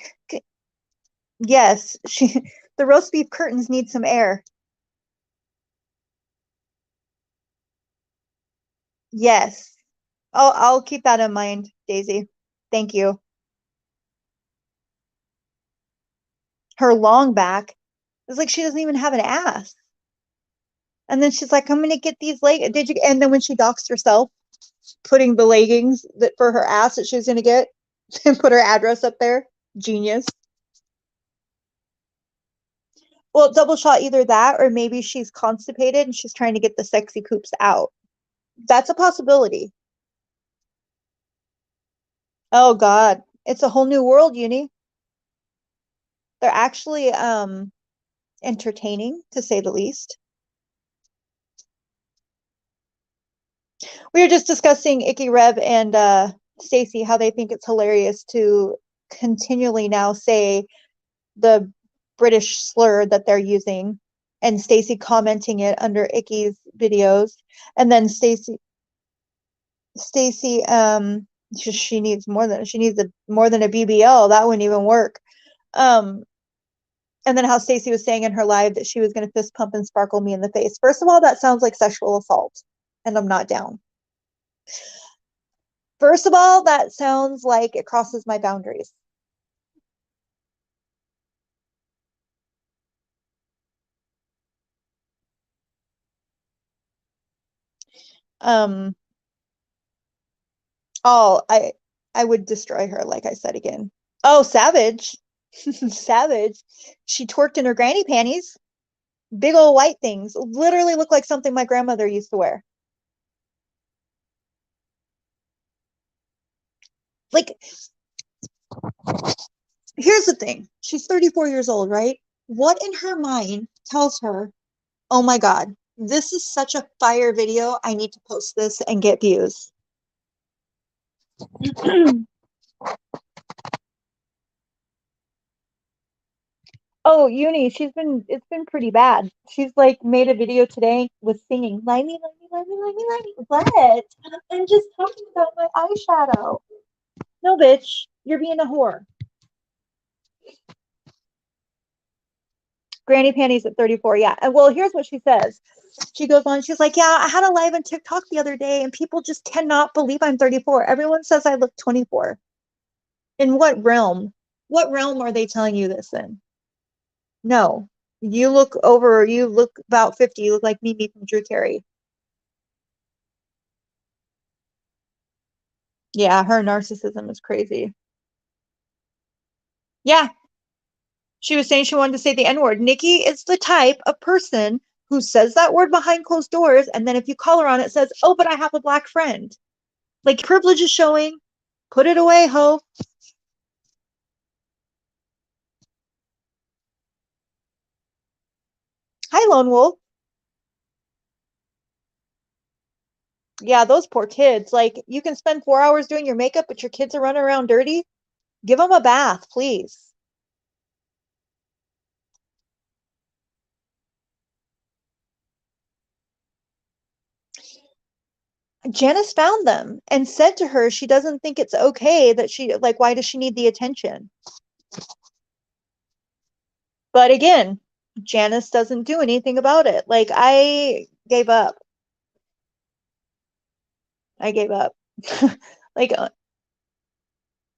Yes, the roast beef curtains need some air. Yes. I'll keep that in mind, Daisy. Thank you. Her long back. It's like she doesn't even have an ass. And then she's like, I'm gonna get these leggings. Did you? And then when she doxed herself, putting the leggings that for her ass that she was gonna get, and put her address up there. Genius. Well, double shot either that or maybe she's constipated and she's trying to get the sexy poops out. That's a possibility. Oh God, it's a whole new world, Uni. They're actually entertaining to say the least. We were just discussing Icky Rev and Stacy how they think it's hilarious to continually now say the British slur that they're using, and Stacy commenting it under Icky's videos, and then Stacy She needs more than a BBL. That wouldn't even work. And then how Stacey was saying in her live that she was going to fist pump and sparkle me in the face. First of all, that sounds like sexual assault, and I'm not down. First of all, that sounds like it crosses my boundaries. Oh, I would destroy her, like I said again. Oh, savage. Savage. She twerked in her granny panties. Big old white things. Literally look like something my grandmother used to wear. Like, here's the thing. She's 34 years old, right? What in her mind tells her, oh my God, this is such a fire video. I need to post this and get views. Oh, Uni, it's been pretty bad. She's like made a video today with singing, Limey, Limey, Limey, Limey, Limey. What? I'm just talking about my eyeshadow. No, bitch, you're being a whore. Granny panties at 34, yeah. And well, here's what she says. She goes on, she's like, yeah, I had a live on TikTok the other day and people just cannot believe I'm 34. Everyone says I look 24. In what realm? What realm are they telling you this in? No. You look about 50. You look like Mimi from Drew Carey. Yeah, her narcissism is crazy. Yeah. She was saying she wanted to say the N-word. Nikki is the type of person who says that word behind closed doors, and then if you call her on it, says, oh, but I have a black friend. Like, privilege is showing. Put it away, ho. Hi, Lone Wolf. Yeah, those poor kids. Like, you can spend 4 hours doing your makeup, but your kids are running around dirty. Give them a bath, please. Janice found them and said to her she doesn't think it's okay that why does she need the attention? But again, Janice doesn't do anything about it. Like, I gave up. I gave up. Like,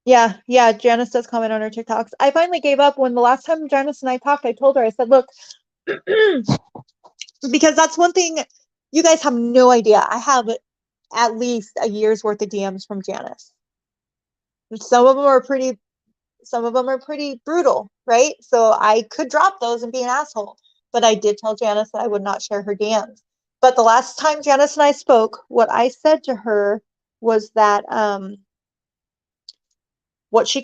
yeah, Janice does comment on her TikToks. I finally gave up when the last time Janice and I talked, I told her, I said, look, because that's one thing you guys have no idea. I have at least a year's worth of DMs from Janice. Some of them are pretty brutal, right? So I could drop those and be an asshole. But I did tell Janice that I would not share her DMs. But the last time Janice and I spoke, what I said to her was that what she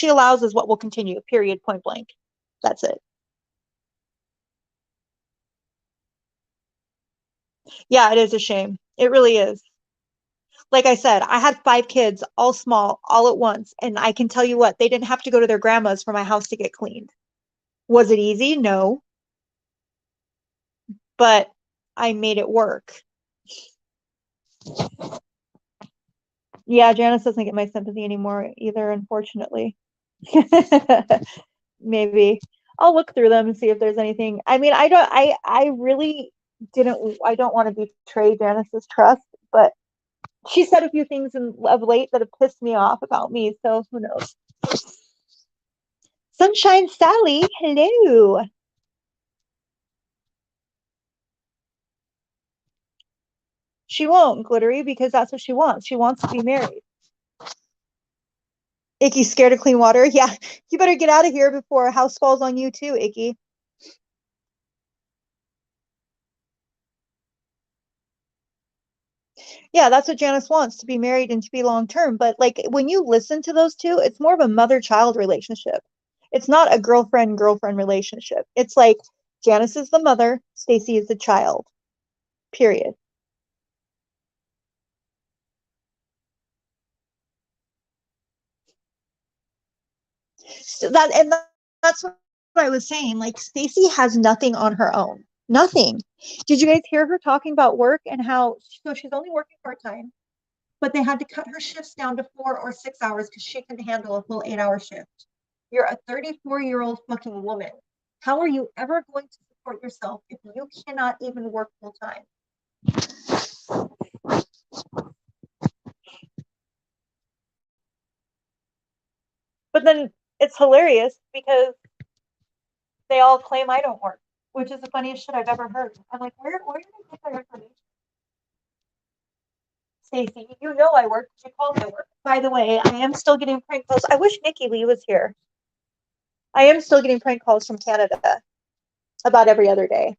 allows is what will continue, period, point blank. That's it. Yeah, it is a shame. It really is. Like I said, I had 5 kids, all small, all at once. And I can tell you what, they didn't have to go to their grandma's for my house to get cleaned. Was it easy? No. But I made it work. Yeah, Janice doesn't get my sympathy anymore either, unfortunately. Maybe. I'll look through them and see if there's anything. I mean, I really I don't want to betray Janice's trust, but she said a few things of late that have pissed me off about me, so who knows. Sunshine Sally, hello. She won't, Glittery, because that's what she wants. She wants to be married. Icky's scared of clean water. Yeah, you better get out of here before a house falls on you too, Icky. Yeah, that's what Janice wants, to be married and to be long term. But like when you listen to those two, it's more of a mother-child relationship. It's not a girlfriend-girlfriend relationship. It's like Janice is the mother, Stacey is the child. Period. So that's what I was saying. Like Stacey has nothing on her own. Nothing. Did you guys hear her talking about work and how so she's only working part-time? but they had to cut her shifts down to 4 or 6 hours because she couldn't handle a full 8-hour shift. You're a 34-year-old fucking woman. How are you ever going to support yourself if you cannot even work full time? But then it's hilarious because they all claim I don't work, which is the funniest shit I've ever heard. I'm like, where did they get that information? Stacey, you know I work. She called me work. By the way, I am still getting prank calls. I wish Nikki Lee was here. I am still getting prank calls from Canada about every other day.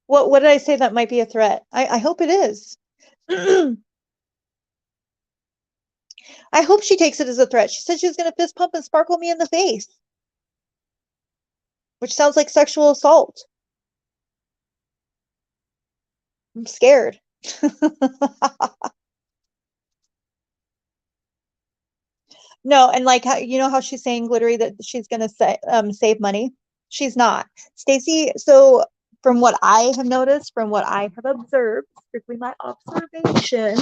What did I say that might be a threat? I hope it is. I hope she takes it as a threat. She said she was going to fist pump and sparkle me in the face, which sounds like sexual assault. I'm scared. No, and like how you know how she's saying glittery that she's gonna save money. She's not. Stacey, so from what I have noticed, from what I have observed, strictly my observation,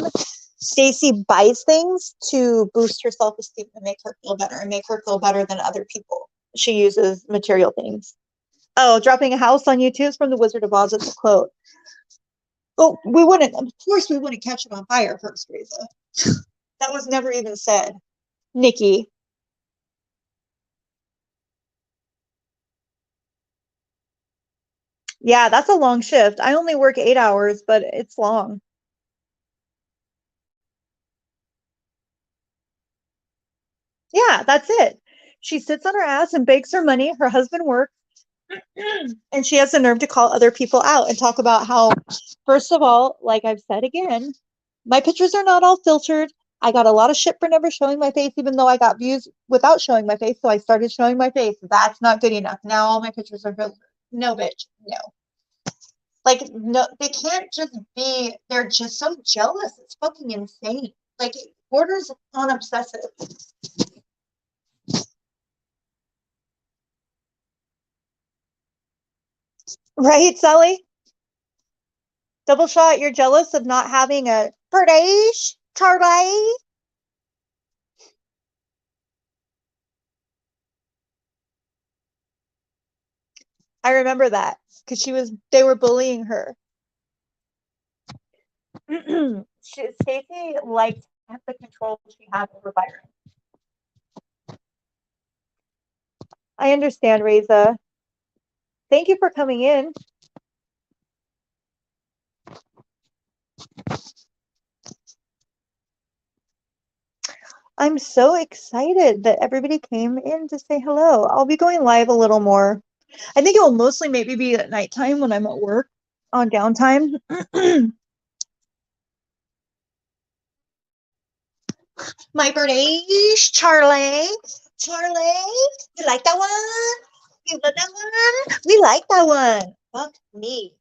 Stacey buys things to boost her self-esteem and make her feel better and make her feel better than other people. She uses material things. Oh, dropping a house on you too is from the Wizard of Oz. It's a quote. Oh, we wouldn't, of course, we wouldn't catch it on fire first, Reza. That was never even said. Nikki. Yeah, that's a long shift. I only work 8 hours, but it's long. Yeah, that's it. She sits on her ass and bakes her money. Her husband works, and she has the nerve to call other people out and talk about how, first of all, like I've said again, my pictures are not all filtered. I got a lot of shit for never showing my face, even though I got views without showing my face. So I started showing my face. That's not good enough. Now all my pictures are filtered. No, bitch. No. Like, no, they can't just be, they're just so jealous. It's fucking insane. Like, it borders on obsessive. Right, Sally? Double shot, you're jealous of not having a Pradesh, Charlie. I remember that because they were bullying her. Stacey liked the control she had over Byron. I understand, Reza. Thank you for coming in. I'm so excited that everybody came in to say hello. I'll be going live a little more. I think it will mostly maybe be at nighttime when I'm at work on downtime. My birthday, Charlie. Charlie, you like that one? You like that one? We like that one. Fuck me.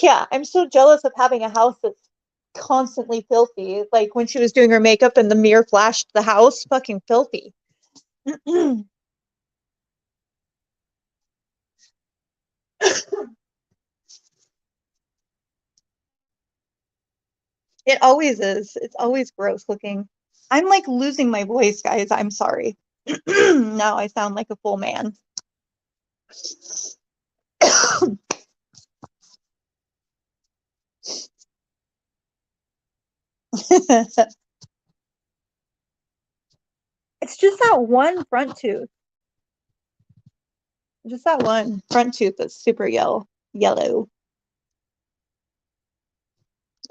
Yeah, I'm so jealous of having a house that's constantly filthy. Like when she was doing her makeup and the mirror flashed the house, fucking filthy. It always is. It's always gross looking. I'm like losing my voice, guys. I'm sorry. Now I sound like a full man. It's just that one front tooth. Just that one front tooth that's super yellow.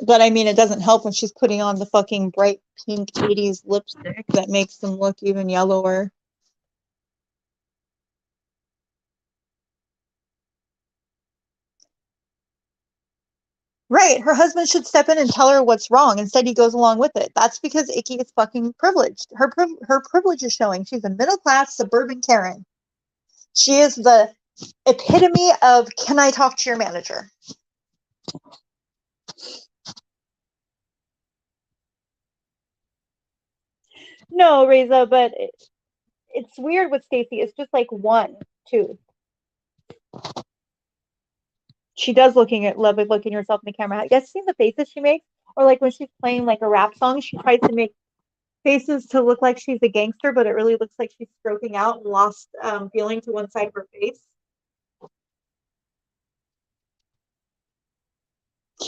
But I mean, it doesn't help when she's putting on the fucking bright pink 80s lipstick that makes them look even yellower. Right. Her husband should step in and tell her what's wrong. Instead, he goes along with it. That's because Icky is fucking privileged. Her privilege is showing. She's a middle class suburban Karen. She is the epitome of, can I talk to your manager? No, Reza, but it's weird with Stacy. It's just like one, two. She does look at herself in the camera. I guess seen the faces she makes, or like when she's playing like a rap song, she tries to make faces to look like she's a gangster, but it really looks like she's stroking out and lost feeling to one side of her face.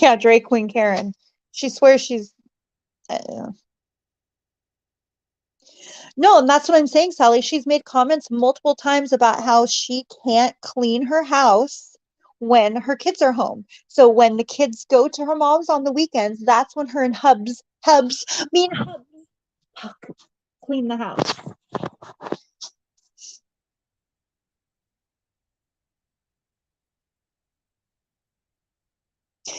Yeah, Drake Queen Karen. She swears she's. No, and that's what I'm saying, Sally. She's made comments multiple times about how she can't clean her house when her kids are home. So when the kids go to her mom's on the weekends, that's when her and Hubs, me and Hubs clean the house.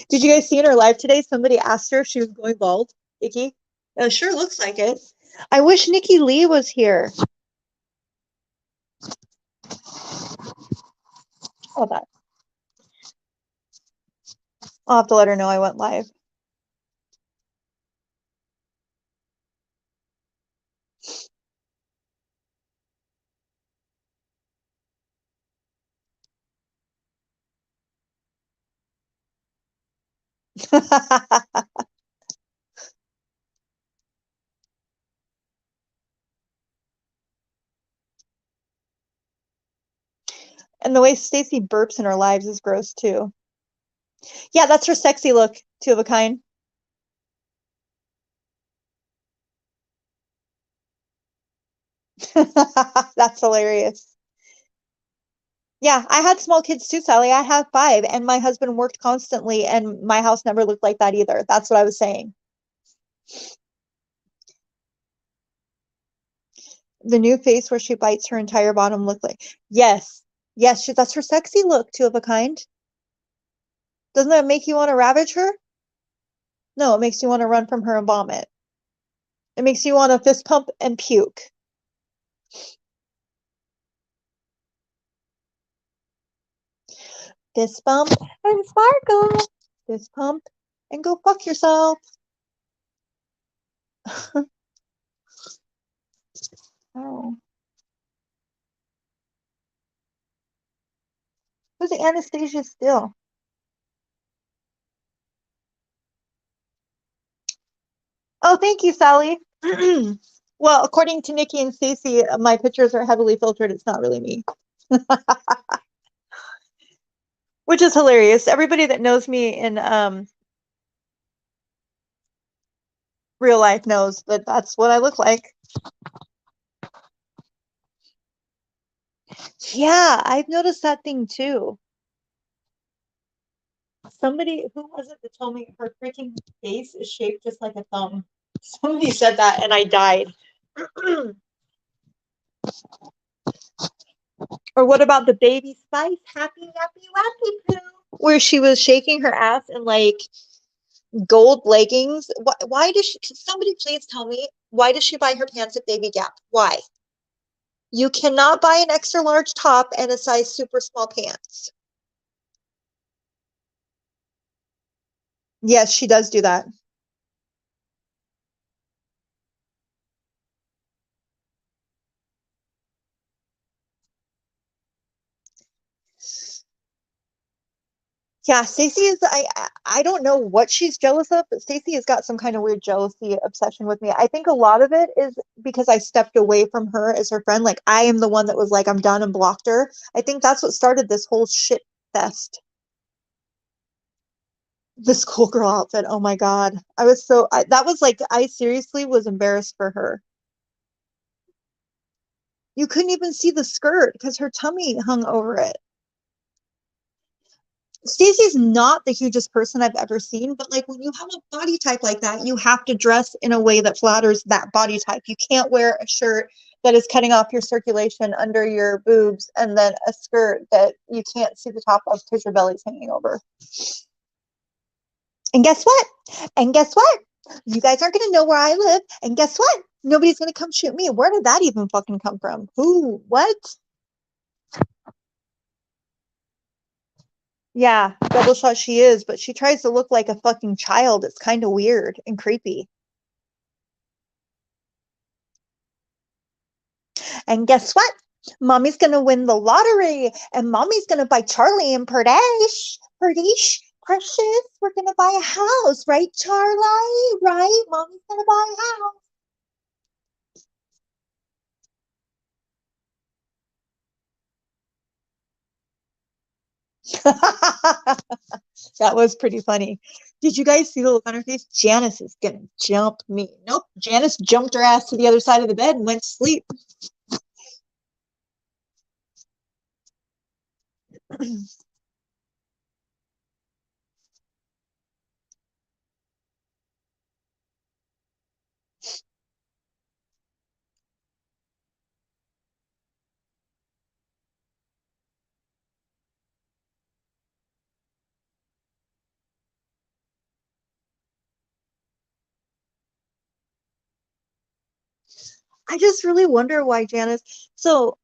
Did you guys see in her live today? Somebody asked her if she was going bald. Nikki? It sure looks like it. I wish Nikki Lee was here. Oh, that. I'll have to let her know I went live. And the way Stacy burps in her lives is gross too. Yeah, that's her sexy look, two of a kind. That's hilarious. Yeah, I had small kids too, Sally. I have 5, and my husband worked constantly, and my house never looked like that either. That's what I was saying. The new face where she bites her entire bottom look like. Yes, yes, that's her sexy look, two of a kind. Doesn't that make you want to ravage her? No, it makes you want to run from her and vomit. It makes you want to fist pump and puke. Fist bump and sparkle. Fist pump and go fuck yourself. Oh. Who's Anastasia still? Oh, thank you, Sally. Well, according to Nikki and Stacy, my pictures are heavily filtered. It's not really me. Which is hilarious. Everybody that knows me in real life knows that that's what I look like. Yeah, I've noticed that thing too. Somebody, who was it that told me her freaking face is shaped just like a thumb? Somebody said that and I died. Or what about the Baby Spice Happy Happy Wappy Poo? Where she was shaking her ass in like gold leggings. Why does she, somebody please tell me, why does she buy her pants at Baby Gap? Why? You cannot buy an extra large top and a size super small pants. Yes, she does do that. Yeah, Stacey is I don't know what she's jealous of, but Stacey has got some kind of weird jealousy obsession with me. I think a lot of it is because I stepped away from her as her friend. Like I am the one that was like, I'm done and blocked her. I think that's what started this whole shit fest. The schoolgirl outfit. Oh my God. I was so that was like I seriously was embarrassed for her. You couldn't even see the skirt because her tummy hung over it. Stacey's not the hugest person I've ever seen, but like when you have a body type like that, you have to dress in a way that flatters that body type. You can't wear a shirt that is cutting off your circulation under your boobs and then a skirt that you can't see the top of because your belly's hanging over. And guess what? And guess what? You guys aren't going to know where I live. And guess what? Nobody's going to come shoot me. Where did that even fucking come from? Who? What? Yeah, double shot she is, but she tries to look like a fucking child. It's kind of weird and creepy. And guess what? Mommy's going to win the lottery, and mommy's going to buy Charlie and Precious. We're going to buy a house, right, Charlie? Right? Mommy's going to buy a house. That was pretty funny. Did you guys see the look on her face? Janice is going to jump me. Nope. Janice jumped her ass to the other side of the bed and went to sleep. I just really wonder why Janice. So,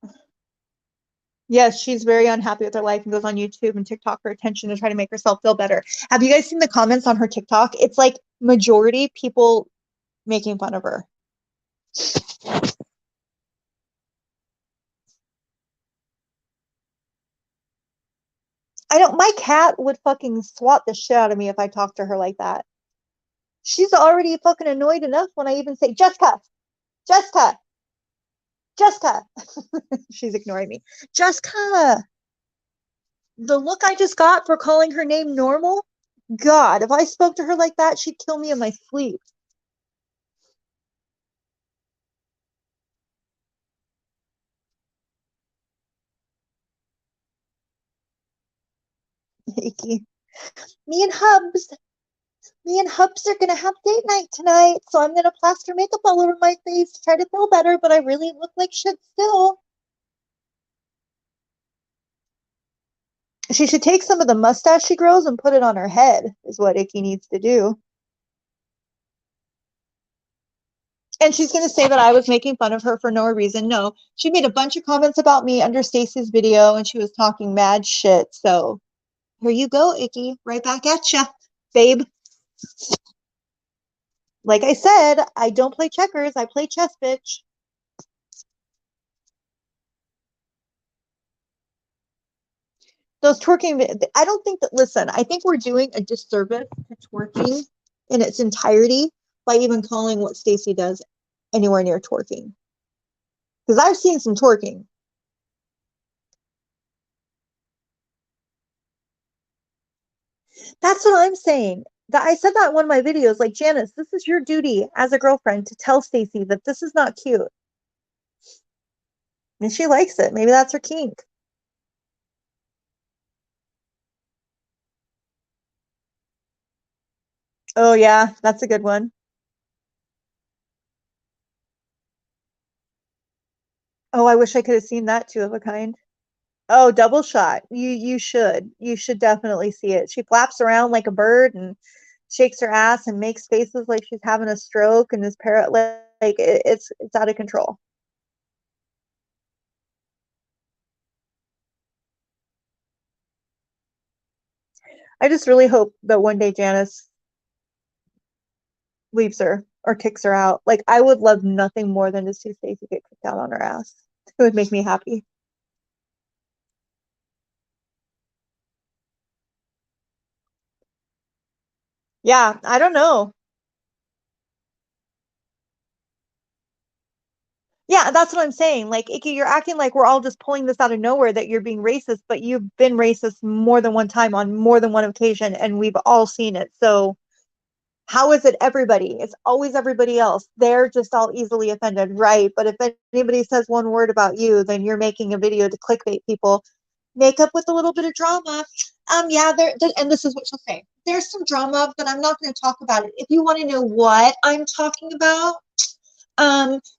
yes, she's very unhappy with her life and goes on YouTube and TikTok for attention to try to make herself feel better. Have you guys seen the comments on her TikTok? It's like majority people making fun of her. My cat would fucking swat the shit out of me if I talked to her like that. She's already fucking annoyed enough when I even say, Jessica, Jessica, Jessica. She's ignoring me. Jessica. The look I just got for calling her name normal, God, if I spoke to her like that, she'd kill me in my sleep. Icky. Me and Hubs, me and Hubs are gonna have date night tonight, so I'm gonna plaster makeup all over my face to try to feel better, but I really look like shit still. She should take some of the mustache she grows and put it on her head, is what Icky needs to do. And she's going to say that I was making fun of her for no reason. No, she made a bunch of comments about me under Stacy's video, and she was talking mad shit. So here you go, Icky. Right back at ya, babe. Like I said, I don't play checkers. I play chess, bitch. Those twerking, I don't think that, listen, I think we're doing a disservice to twerking in its entirety by even calling what Stacy does anywhere near twerking. Because I've seen some twerking. That's what I'm saying. That I said that in one of my videos. Like, Janice, this is your duty as a girlfriend to tell Stacy that this is not cute. And she likes it. Maybe that's her kink. Oh yeah, that's a good one. Oh, I wish I could have seen that too of a kind. Oh, double shot. You should. You should definitely see it. She flaps around like a bird and shakes her ass and makes faces like she's having a stroke and is parrot like it's out of control. I just really hope that one day Janice leaves her or kicks her out. Like I would love nothing more than to see Stacey get kicked out on her ass. It would make me happy. Yeah, I don't know. Yeah, that's what I'm saying. Like, Icky, you're acting like we're all just pulling this out of nowhere that you're being racist, but you've been racist more than one time on more than one occasion, and we've all seen it. So, how is it everybody? It's always everybody else. They're just all easily offended, right? But if anybody says one word about you, then you're making a video to clickbait people. Make up with a little bit of drama. Yeah, and this is what she'll say. There's some drama, but I'm not going to talk about it. If you want to know what I'm talking about,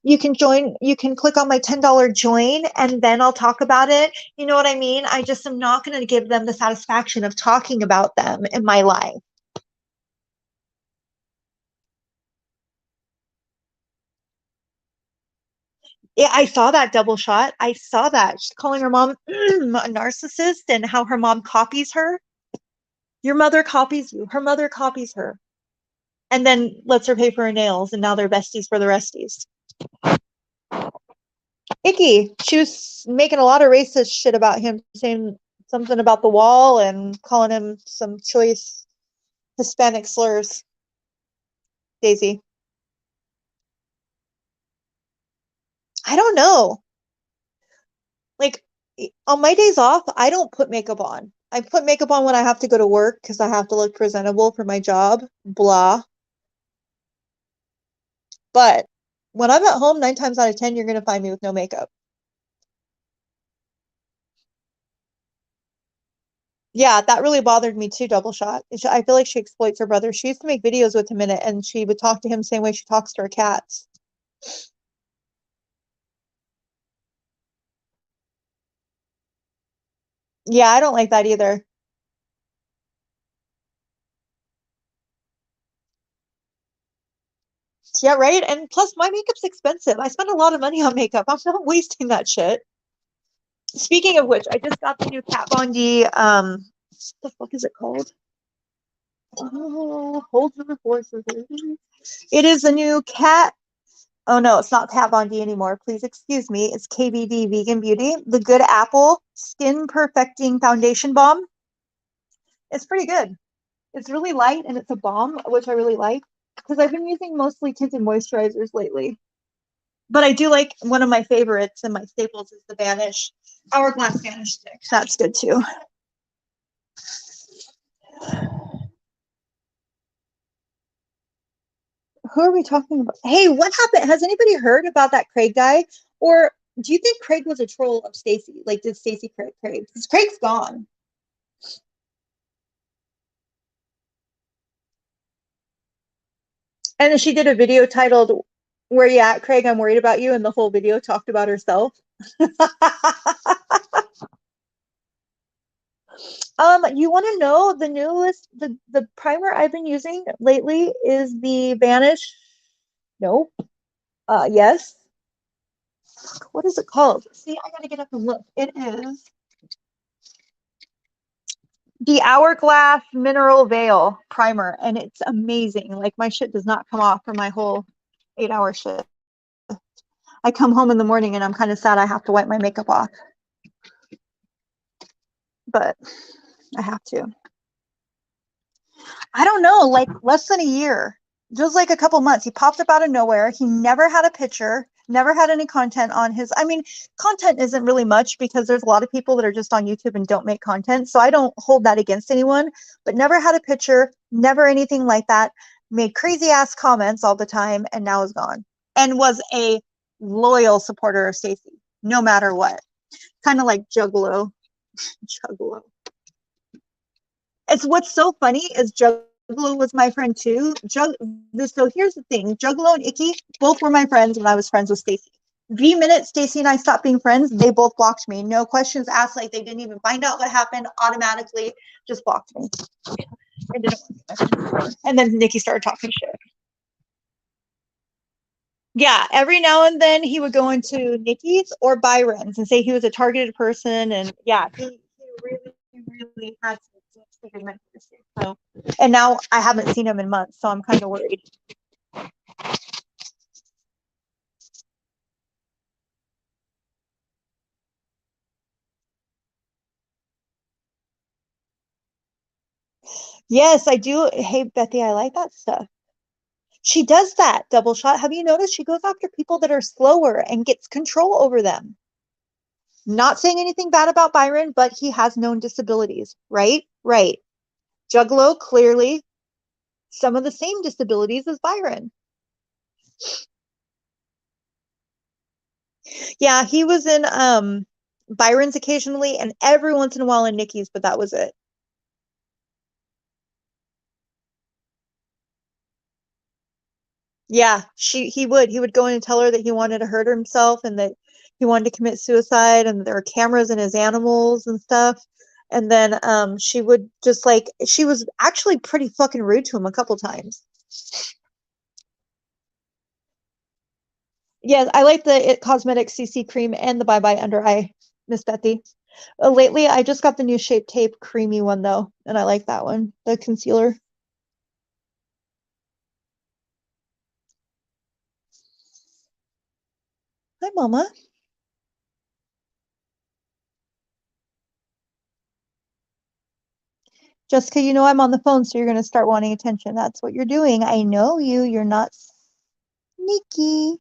you can join, you can click on my $10 join and then I'll talk about it. You know what I mean? I just am not going to give them the satisfaction of talking about them in my life. Yeah, I saw that double shot. I saw that. She's calling her mom a narcissist and how her mom copies her. Your mother copies you. Her mother copies her and then lets her pay for her nails, and now they're besties for the resties. Icky. She was making a lot of racist shit about him, saying something about the wall and calling him some choice Hispanic slurs. Daisy. I don't know. Like on my days off, I don't put makeup on. I put makeup on when I have to go to work because I have to look presentable for my job. Blah. But when I'm at home, 9 times out of 10, you're going to find me with no makeup. Yeah, that really bothered me too, Double Shot. I feel like she exploits her brother. She used to make videos with him in it, and she would talk to him the same way she talks to her cats. Yeah, I don't like that either. Yeah, right? And plus, my makeup's expensive. I spend a lot of money on makeup. I'm not wasting that shit. Speaking of which, I just got the new Kat Von D, what the fuck is it called? Oh, hold your horses. It is the new Kat. Oh no, it's not Kat Von D anymore. Please excuse me. It's KVD Vegan Beauty. The Good Apple Skin Perfecting Foundation Balm. It's pretty good. It's really light and it's a balm, which I really like because I've been using mostly tinted moisturizers lately. But I do like one of my favorites and my staples is the Vanish Hourglass Vanish stick. That's good too. Who are we talking about? Hey, what happened? Has anybody heard about that Craig guy? Or do you think Craig was a troll of Stacy? Like, did Stacy Craig? Because Craig's gone. And then she did a video titled "Where You At, Craig? I'm Worried About You," and the whole video talked about herself. You want to know the newest the primer I've been using lately is the Vanish. Nope. Yes. What is it called? See, I gotta get up and look. It is the Hourglass Mineral Veil Primer, and it's amazing. Like my shit does not come off for my whole 8 hour shit. I come home in the morning and I'm kind of sad I have to wipe my makeup off, but I have to. I don't know, like less than a year, just like a couple months. He popped up out of nowhere. He never had a picture, never had any content on his. I mean, content isn't really much because there's a lot of people that are just on YouTube and don't make content. So I don't hold that against anyone, but never had a picture, never anything like that. Made crazy ass comments all the time and now is gone. And was a loyal supporter of Stacey, no matter what. Kind of like Juggalo. Juggalo. It's what's so funny is Juggalo was my friend too. So here's the thing: Juggalo and Icky both were my friends when I was friends with Stacy. The minute Stacy and I stopped being friends, they both blocked me. No questions asked. Like they didn't even find out what happened. Automatically, just blocked me. And then Nikki started talking shit. Yeah, every now and then he would go into Nikki's or Byron's and say he was a targeted person, and yeah, he really had some mental issues. So, and now I haven't seen him in months, so I'm kind of worried. Yes, I do. Hey, Bethy, I like that stuff. She does that double shot. Have you noticed she goes after people that are slower and gets control over them? Not saying anything bad about Byron, but he has known disabilities, right? Right. Juggalo, clearly some of the same disabilities as Byron. Yeah, he was in Byron's occasionally and every once in a while in Nikki's, but that was it. Yeah, he would go in and tell her that he wanted to hurt himself and that he wanted to commit suicide and there are cameras in his animals and stuff. And then she would just like she was actually pretty fucking rude to him a couple times. Yes, I like the It Cosmetics CC cream and the Bye Bye Under Eye, Miss Bethy. Lately, I just got the new Shape Tape creamy one though, and I like that one, the concealer. Hi, Mama. Jessica, you know I'm on the phone, so you're going to start wanting attention. That's what you're doing. I know you. You're not sneaky.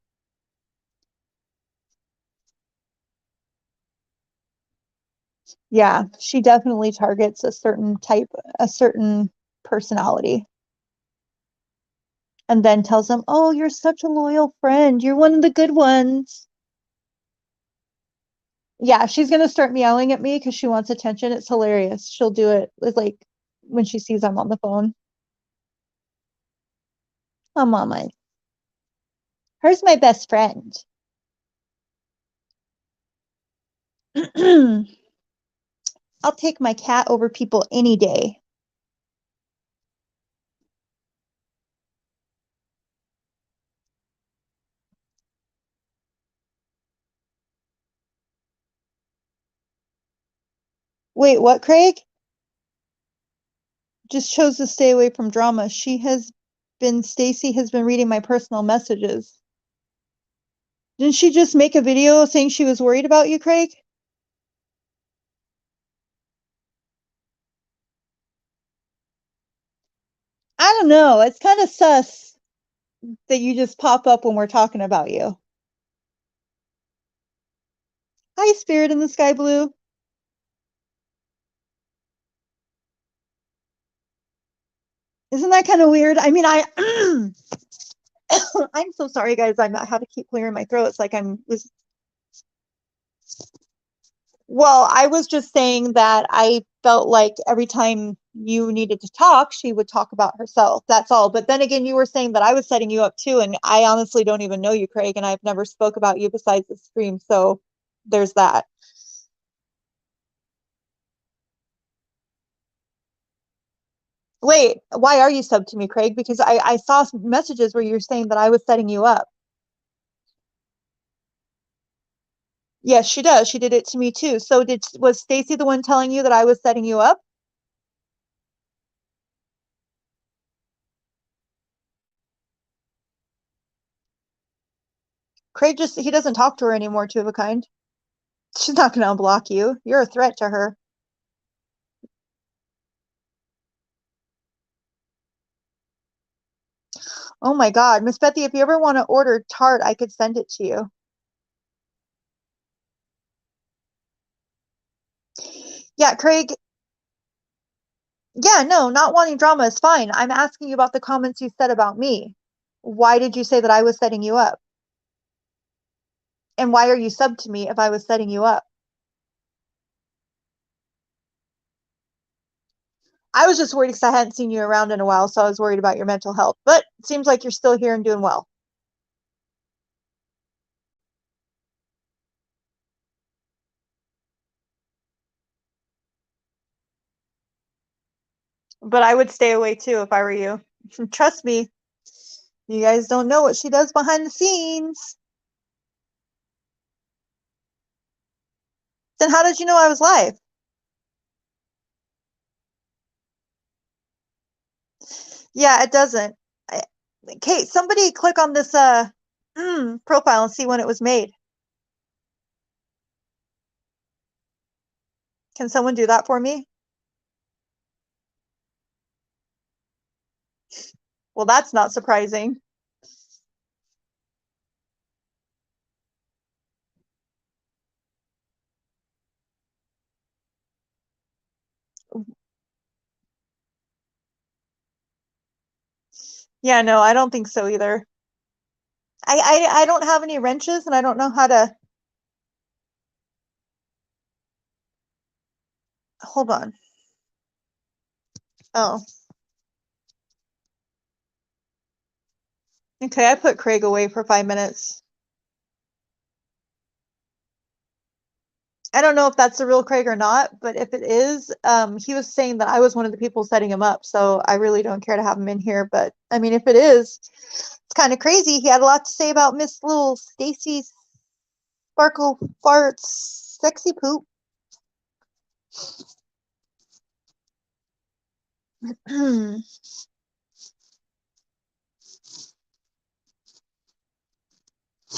Yeah, she definitely targets a certain type, a certain personality, and then tells them, "Oh, you're such a loyal friend. You're one of the good ones." Yeah, she's gonna start meowing at me because she wants attention. It's hilarious. She'll do it like when she sees I'm on the phone. Oh, mama, her's my best friend. I'll take my cat over people any day. Wait, what, Craig? Just chose to stay away from drama. Stacy has been reading my personal messages. Didn't she just make a video saying she was worried about you, Craig? I don't know. It's kind of sus that you just pop up when we're talking about you. Hi, Spirit in the Sky Blue. Isn't that kind of weird? I mean, I'm so sorry, guys. I have to keep clearing my throat. It's like well, I was just saying that I felt like every time you needed to talk, she would talk about herself. That's all. But then again, you were saying that I was setting you up too, and I honestly don't even know you, Craig, and I've never spoke about you besides the stream. So there's that. Wait, why are you subbed to me, Craig? Because I saw some messages where you're saying that I was setting you up. Yes, she does. She did it to me too. So was Stacy the one telling you that I was setting you up? Craig he doesn't talk to her anymore, two of a kind. She's not gonna unblock you. You're a threat to her. Oh my God, Miss Bethy, if you ever want to order Tart, I could send it to you. Yeah, Craig. Yeah, no, not wanting drama is fine. I'm asking you about the comments you said about me. Why did you say that I was setting you up? And why are you subbed to me if I was setting you up? I was just worried because I hadn't seen you around in a while, so I was worried about your mental health. But it seems like you're still here and doing well. But I would stay away too if I were you. Trust me, you guys don't know what she does behind the scenes. Then how did you know I was live? Yeah, it doesn't. Kate, somebody click on this profile and see when it was made. Can someone do that for me? Well, that's not surprising. Yeah, no, I don't think so either. I don't have any wrenches and I don't know how to. Hold on. Oh, okay. I put Craig away for 5 minutes. I don't know if that's the real Craig or not, but if it is, he was saying that I was one of the people setting him up, so I really don't care to have him in here. But I mean, if it is, it's kind of crazy. He had a lot to say about Miss Little Stacy Sparkle Farts Sexy Poop.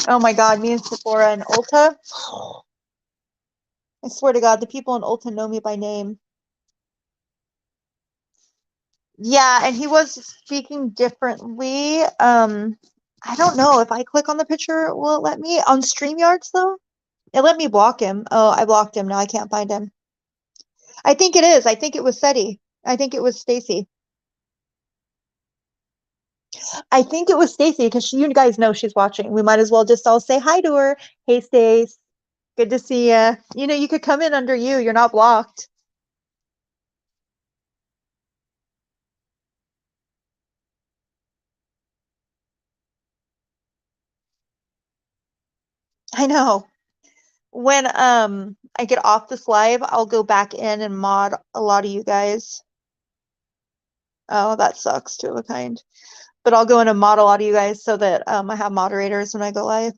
Oh my God, me and Sephora and Ulta. I swear to God, the people in Ulta know me by name. Yeah, and he was speaking differently. I don't know if I click on the picture, will it let me on StreamYards though? It let me block him. Oh, I blocked him. Now I can't find him. I think it is. I think it was Seti. I think it was Stacy. I think it was Stacy because you guys know she's watching. We might as well just all say hi to her. Hey, Stace. Good to see you. You know, you could come in under you. You're not blocked. I know. When I get off this live, I'll go back in and mod a lot of you guys. Oh, that sucks, two of a kind. But I'll go in and mod a lot of you guys so that I have moderators when I go live.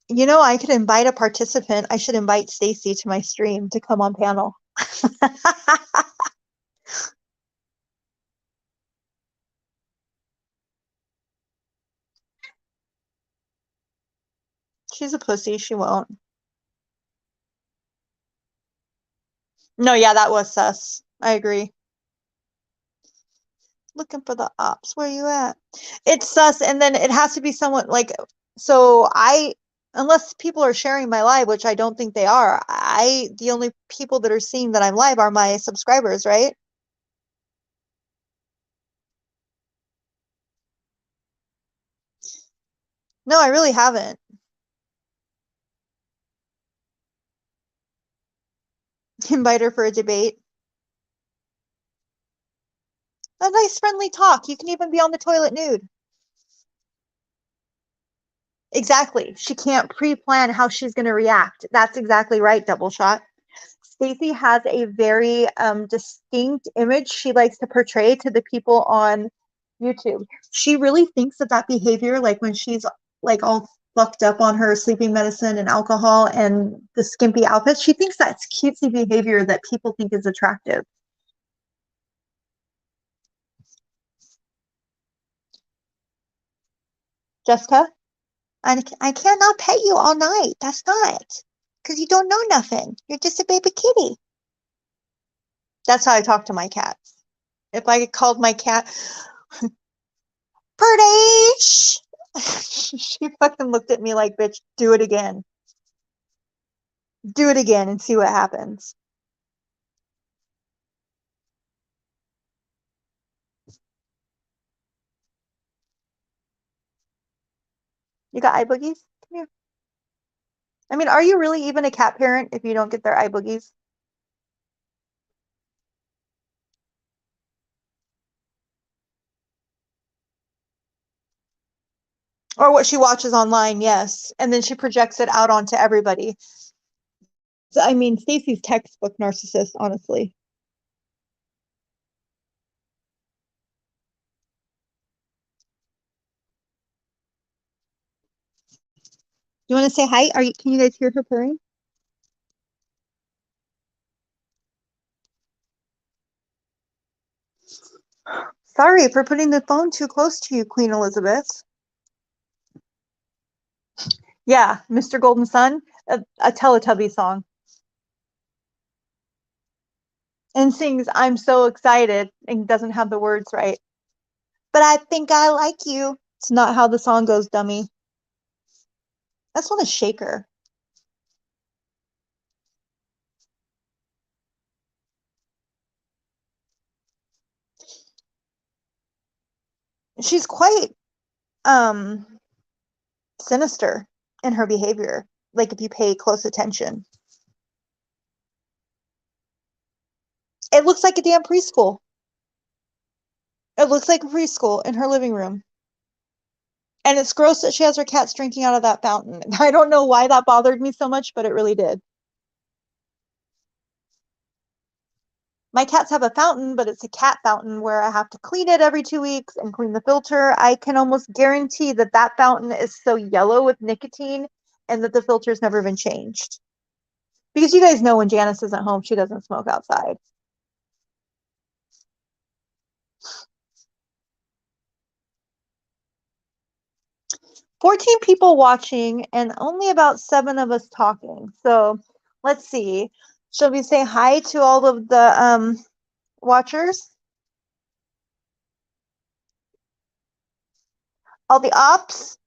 You know, I could invite a participant. I should invite Stacy to my stream to come on panel. She's a pussy. She won't. No, yeah, that was sus. I agree. Looking for the ops. Where you at? It's sus, and then it has to be someone like so unless people are sharing my live, which I don't think they are, the only people that are seeing that I'm live are my subscribers, right? No, I really haven't. Invite her for a debate. A nice friendly talk. You can even be on the toilet nude. Exactly. She can't pre-plan how she's going to react. That's exactly right, double shot. Stacey has a very distinct image she likes to portray to the people on YouTube. She really thinks that that behavior, like when she's like all fucked up on her sleeping medicine and alcohol and the skimpy outfits, she thinks that's cutesy behavior that people think is attractive. Jessica, I cannot pet you all night. That's not because you don't know nothing. You're just a baby kitty. That's how I talk to my cats. If I called my cat Perdish, she fucking looked at me like, bitch, do it again. Do it again and see what happens. You got eye boogies? Come here. I mean, are you really even a cat parent if you don't get their eye boogies? Or what she watches online, yes. And then she projects it out onto everybody. So, I mean, Stacy's textbook narcissist, honestly. You want to say hi? Can you guys hear her purring? Sorry for putting the phone too close to you, Queen Elizabeth. Yeah, Mr. Golden Sun, a Teletubby song. And sings I'm so excited and doesn't have the words right. But I think I like you. It's not how the song goes, dummy. I just want to shake her. She's quite um sinister in her behavior, like if you pay close attention. It looks like a damn preschool. It looks like a preschool in her living room. And it's gross that she has her cats drinking out of that fountain. I don't know why that bothered me so much, but it really did. My cats have a fountain, but it's a cat fountain where I have to clean it every 2 weeks and clean the filter. I can almost guarantee that that fountain is so yellow with nicotine and that the filter's never been changed. Because you guys know when Janice isn't home, she doesn't smoke outside. 14 people watching and only about 7 of us talking. So let's see. Shall we say hi to all of the watchers? All the ops?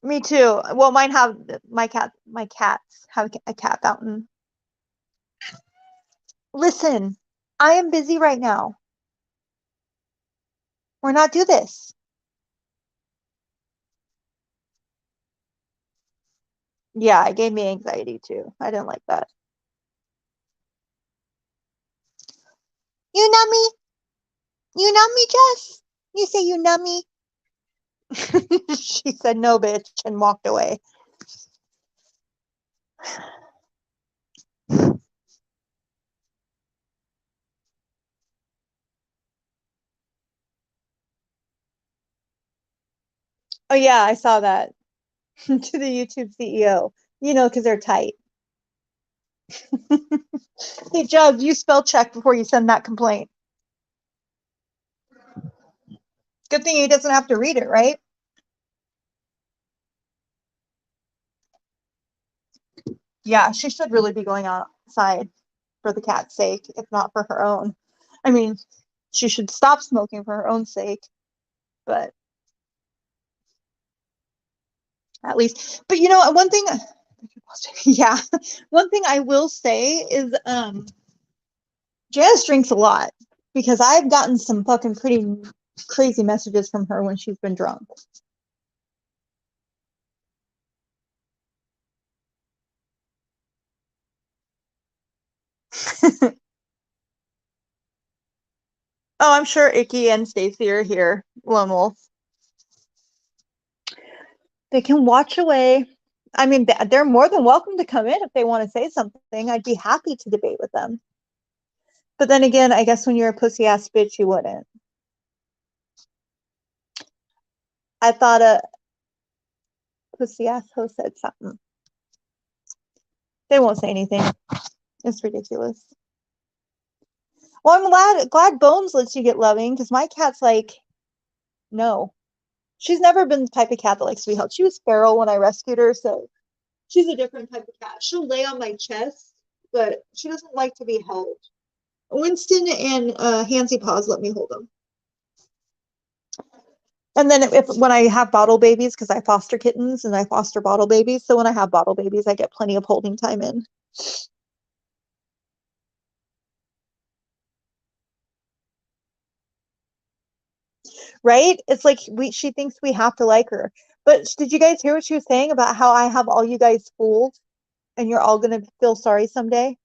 Me too. Well, mine have my cats have a cat fountain. Listen, I am busy right now. We're not do this. Yeah, it gave me anxiety too. I didn't like that. You know me? You know me, Jess? You say you know me? She said no, bitch, and walked away. Oh yeah, I saw that. To the YouTube CEO. You know, because they're tight. Hey, Jug, you spell check before you send that complaint. Good thing he doesn't have to read it, right? Yeah, she should really be going outside for the cat's sake, if not for her own. I mean, she should stop smoking for her own sake, but at least. But you know, one thing, yeah, one thing I will say is, Janice drinks a lot because I've gotten some fucking pretty crazy messages from her when she's been drunk. Oh, I'm sure Icky and Stacy are here. Lone Wolf. They can watch away. I mean, they're more than welcome to come in if they want to say something. I'd be happy to debate with them. But then again, I guess when you're a pussy ass bitch, you wouldn't. I thought a pussy ass hoe said something. They won't say anything. It's ridiculous. Well, I'm glad Bones lets you get loving because my cat's like, no. She's never been the type of cat that likes to be held. She was feral when I rescued her, so she's a different type of cat. She'll lay on my chest, but she doesn't like to be held. Winston and Handsy Paws let me hold them. And then if when I have bottle babies, because I foster kittens and I foster bottle babies, so when I have bottle babies, I get plenty of holding time in. Right? It's like she thinks we have to like her. But did you guys hear what she was saying about how I have all you guys fooled and you're all gonna feel sorry someday?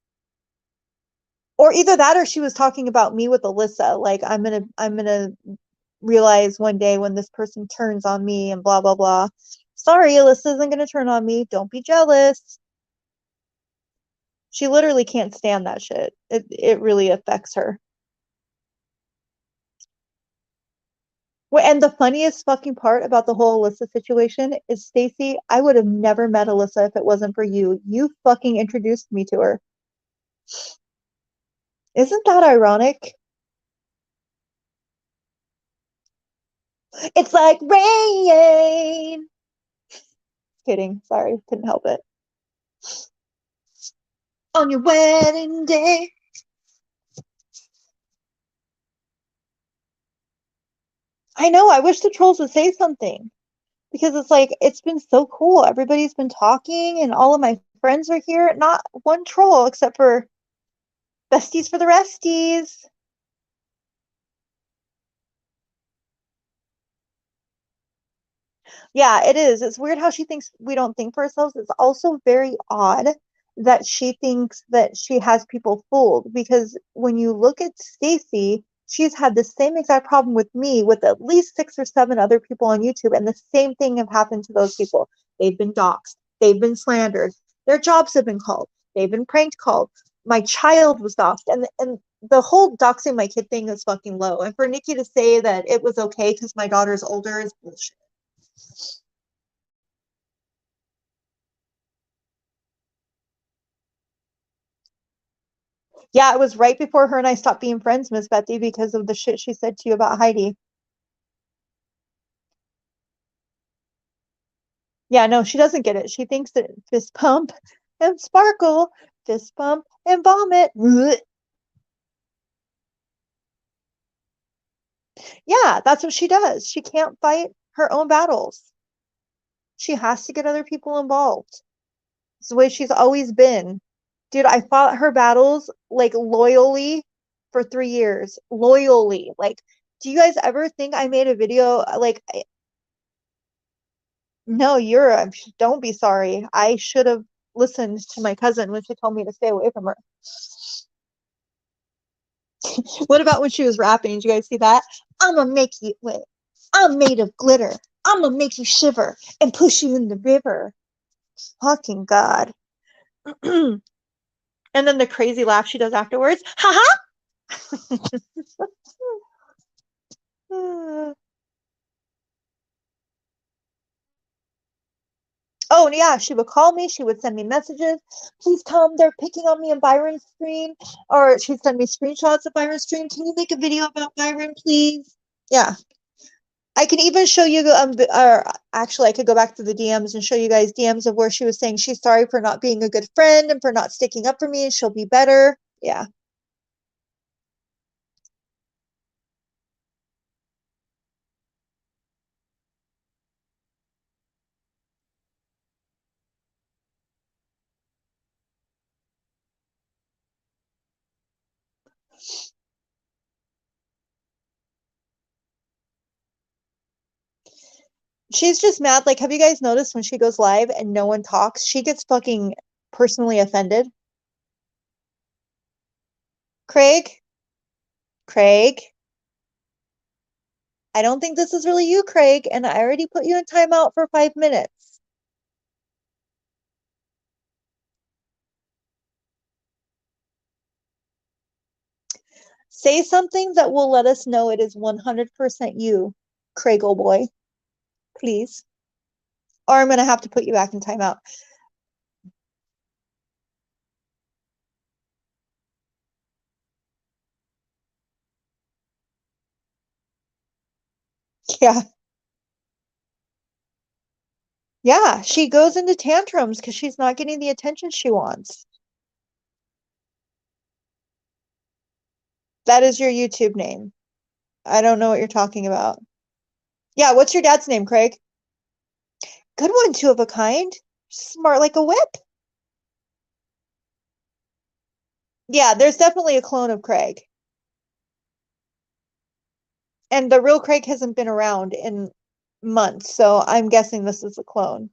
Or either that or she was talking about me with Alyssa. Like I'm gonna realize one day when this person turns on me and blah blah blah. Sorry, Alyssa isn't gonna turn on me. Don't be jealous. She literally can't stand that shit. It really affects her. Well, and the funniest fucking part about the whole Alyssa situation is, Stacy, I would have never met Alyssa if it wasn't for you. You fucking introduced me to her. Isn't that ironic? It's like rain. Kidding. Sorry, couldn't help it. On your wedding day. I know. I wish the trolls would say something because it's like it's been so cool. Everybody's been talking, and all of my friends are here. Not one troll except for besties for the resties. Yeah, it is. It's weird how she thinks we don't think for ourselves. It's also very odd that she thinks that she has people fooled because when you look at Stacy, she's had the same exact problem with me with at least 6 or 7 other people on YouTube, and the same thing have happened to those people. They've been doxxed, they've been slandered, their jobs have been called, they've been prank called. My child was doxxed, and the whole doxing my kid thing is fucking low. And for Nikki to say that it was okay because my daughter's older is bullshit. Yeah, it was right before her and I stopped being friends, Miss Bethy, because of the shit she said to you about Heidi. Yeah, no, she doesn't get it. She thinks that fist pump and sparkle, fist pump and vomit. Blech. Yeah, that's what she does. She can't fight her own battles. She has to get other people involved. It's the way she's always been. Dude, I fought her battles like loyally for 3 years. Loyally. Like, do you guys ever think I made a video like no, don't be sorry. I should have listened to my cousin when she told me to stay away from her. What about when she was rapping? Did you guys see that? I'm gonna make you wait. I'm made of glitter. I'm gonna make you shiver and push you in the river. Fucking God. And then the crazy laugh she does afterwards. Ha ha. Oh, and yeah, she would call me. She would send me messages. Please come. They're picking on me in Byron's stream. Or she'd send me screenshots of Byron's stream. Can you make a video about Byron, please? Yeah. I can even show you, or actually, I could go back to the DMs and show you guys DMs of where she was saying she's sorry for not being a good friend and for not sticking up for me and she'll be better. Yeah. She's just mad. Like, have you guys noticed when she goes live and no one talks, she gets fucking personally offended? Craig? Craig? I don't think this is really you, Craig, and I already put you in timeout for 5 minutes. Say something that will let us know it is 100% you, Craig, old boy, please. Or I'm gonna have to put you back in timeout. Yeah. Yeah, she goes into tantrums because she's not getting the attention she wants. That is your YouTube name. I don't know what you're talking about. Yeah, what's your dad's name, Craig? Good one, two of a kind. Smart like a whip. Yeah, there's definitely a clone of Craig. And the real Craig hasn't been around in months, so I'm guessing this is a clone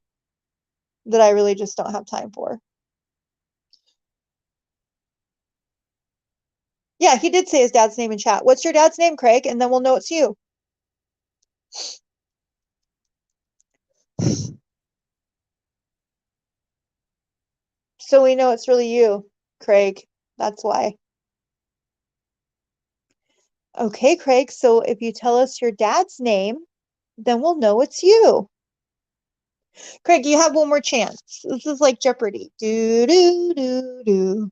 that I really just don't have time for. Yeah, he did say his dad's name in chat. What's your dad's name, Craig? And then we'll know it's you. So we know it's really you, Craig. That's why. Okay, Craig, so if you tell us your dad's name, then we'll know it's you. Craig, you have one more chance. This is like Jeopardy. Do do do do.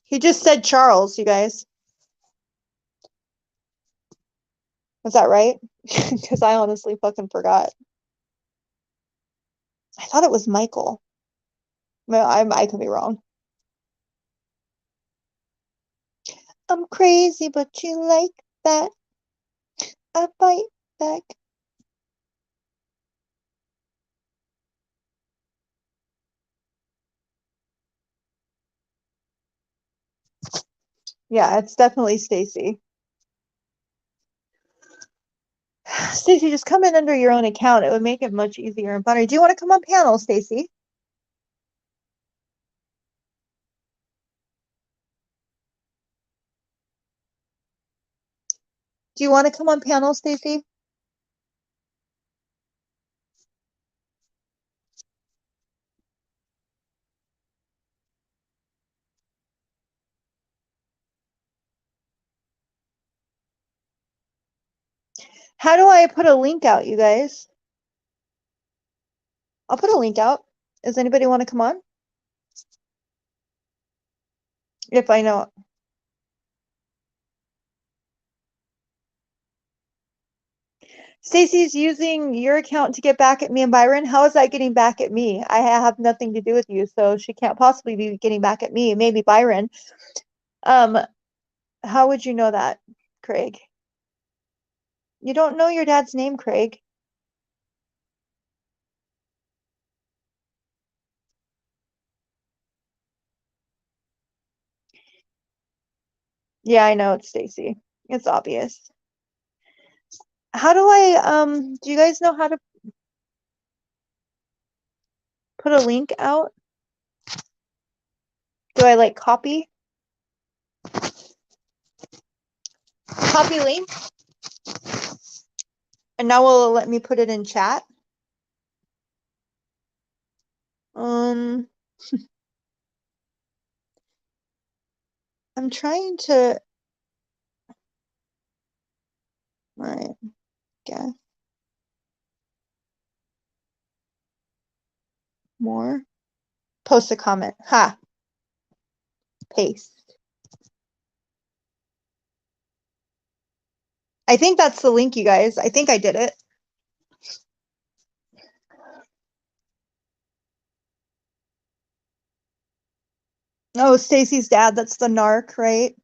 He just said Charles, you guys. Is that right? Because I honestly fucking forgot. I thought it was Michael. Well, I could be wrong. I'm crazy, but you like that. I fight back. Yeah, it's definitely Stacy. Stacy, just come in under your own account. It would make it much easier and funner. Do you want to come on panel, Stacy? Do you want to come on panel, Stacy? How do I put a link out, you guys? I'll put a link out. Does anybody want to come on? If I know. Stacy's using your account to get back at me and Byron. How is that getting back at me? I have nothing to do with you, so she can't possibly be getting back at me. Maybe Byron. How would you know that, Craig? You don't know your dad's name, Craig. Yeah, I know it's Stacy. It's obvious. How do I do you guys know how to put a link out? Do I like copy? Copy link? And now will it let me put it in chat? I'm trying to all right, guess. More. Post a comment. Ha. Paste. I think that's the link, you guys. I think I did it. Oh, Stacy's dad. That's the narc, right?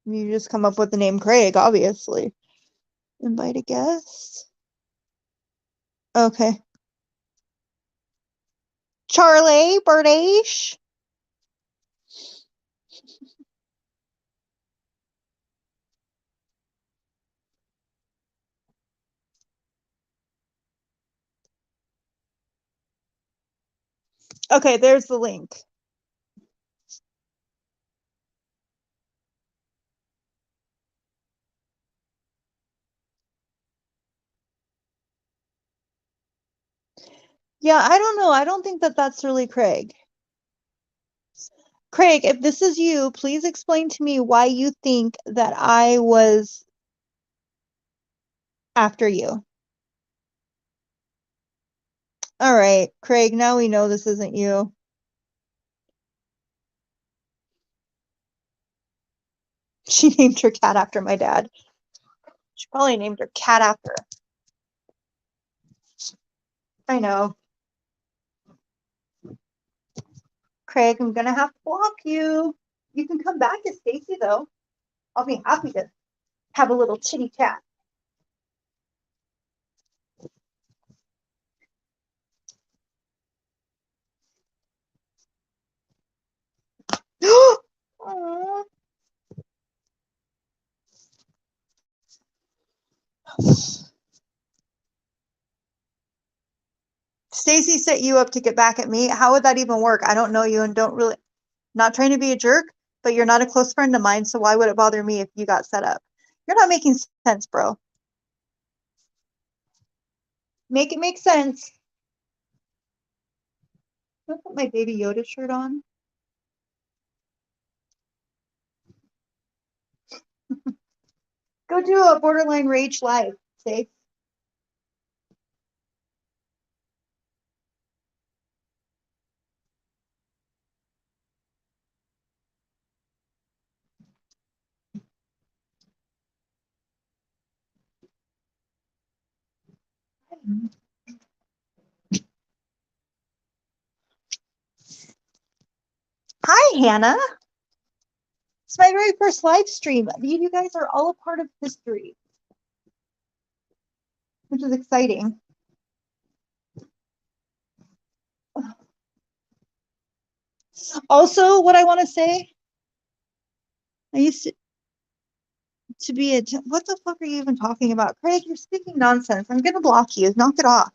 You just come up with the name Craig, obviously. Invite a guest. Okay. Charlie, Birdish. Okay, there's the link. Yeah, I don't know. I don't think that that's really Craig. Craig, if this is you, please explain to me why you think that I was after you. All right, Craig, now we know this isn't you. She named her cat after my dad. She probably named her cat after. I know. Craig, I'm gonna have to block you. You can come back as Stacy though. I'll be happy to have a little chitty chat. Aww. Stacy set you up to get back at me. How would that even work? I don't know you and don't really, not trying to be a jerk, but you're not a close friend of mine, so why would it bother me if you got set up? You're not making sense, bro. Make it make sense. I'll put my Baby Yoda shirt on. Go do a Borderline Rage live, Safe. Hi, Hannah. It's my very first live stream. You guys are all a part of history, which is exciting. Also, what I want to say, I used to be a, what the fuck are you even talking about? Craig, you're speaking nonsense. I'm gonna block you. Knock it off.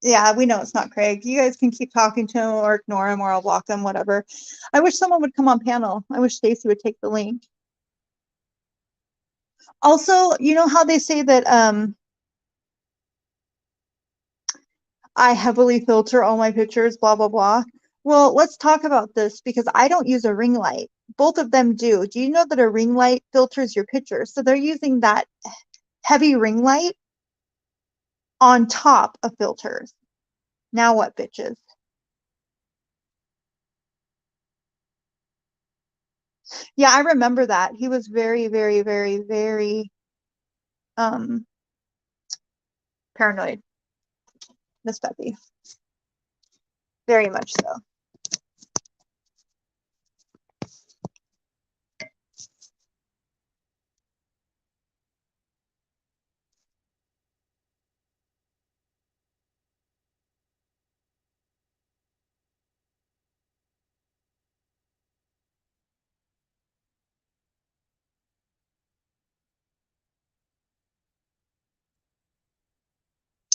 Yeah, we know it's not Craig. You guys can keep talking to him or ignore him or I'll block them, whatever. I wish someone would come on panel. I wish Stacy would take the link. Also, you know how they say that I heavily filter all my pictures, blah, blah, blah. Well, let's talk about this because I don't use a ring light. Both of them do. Do you know that a ring light filters your pictures? So they're using that heavy ring light on top of filters. Now what, bitches? Yeah, I remember that. He was very, very, very, very paranoid, Miss Peppy. Very much so.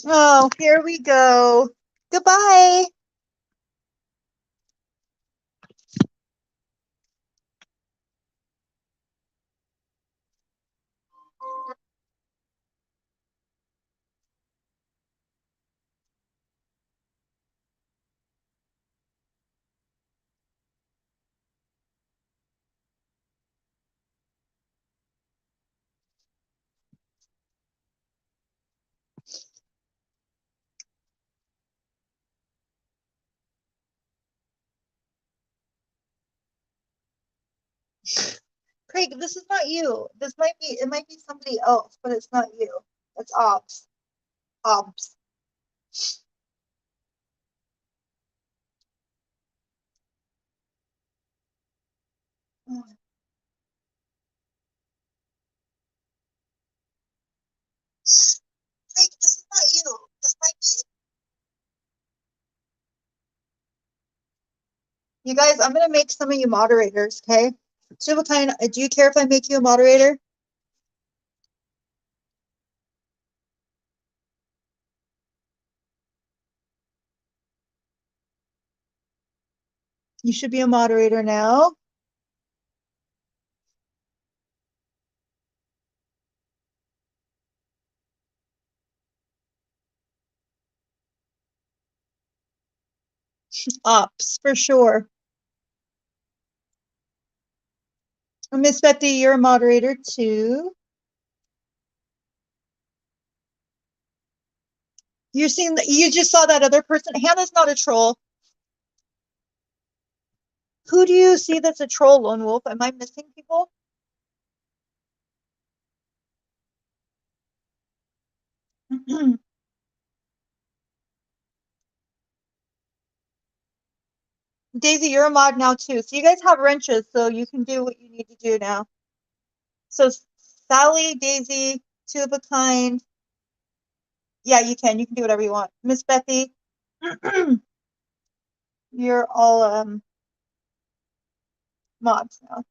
Oh, here we go. Goodbye. Craig, this is not you. It might be somebody else, but it's not you. It's Obs. Obs. Craig, this is not you. This might be. You guys, I'm gonna make some of you moderators, okay? Subakine, do you care if I make you a moderator? You should be a moderator now. Ops, for sure. Miss Betty, you're a moderator too. You just saw that other person. Hannah's not a troll. Who do you see that's a troll, Lone Wolf? Am I missing people? Daisy, you're a mod now too. So you guys have wrenches, so you can do what you need to do now. So Sally, Daisy, two of a kind. Yeah, you can. You can do whatever you want. Miss Bethy, you're all mods now.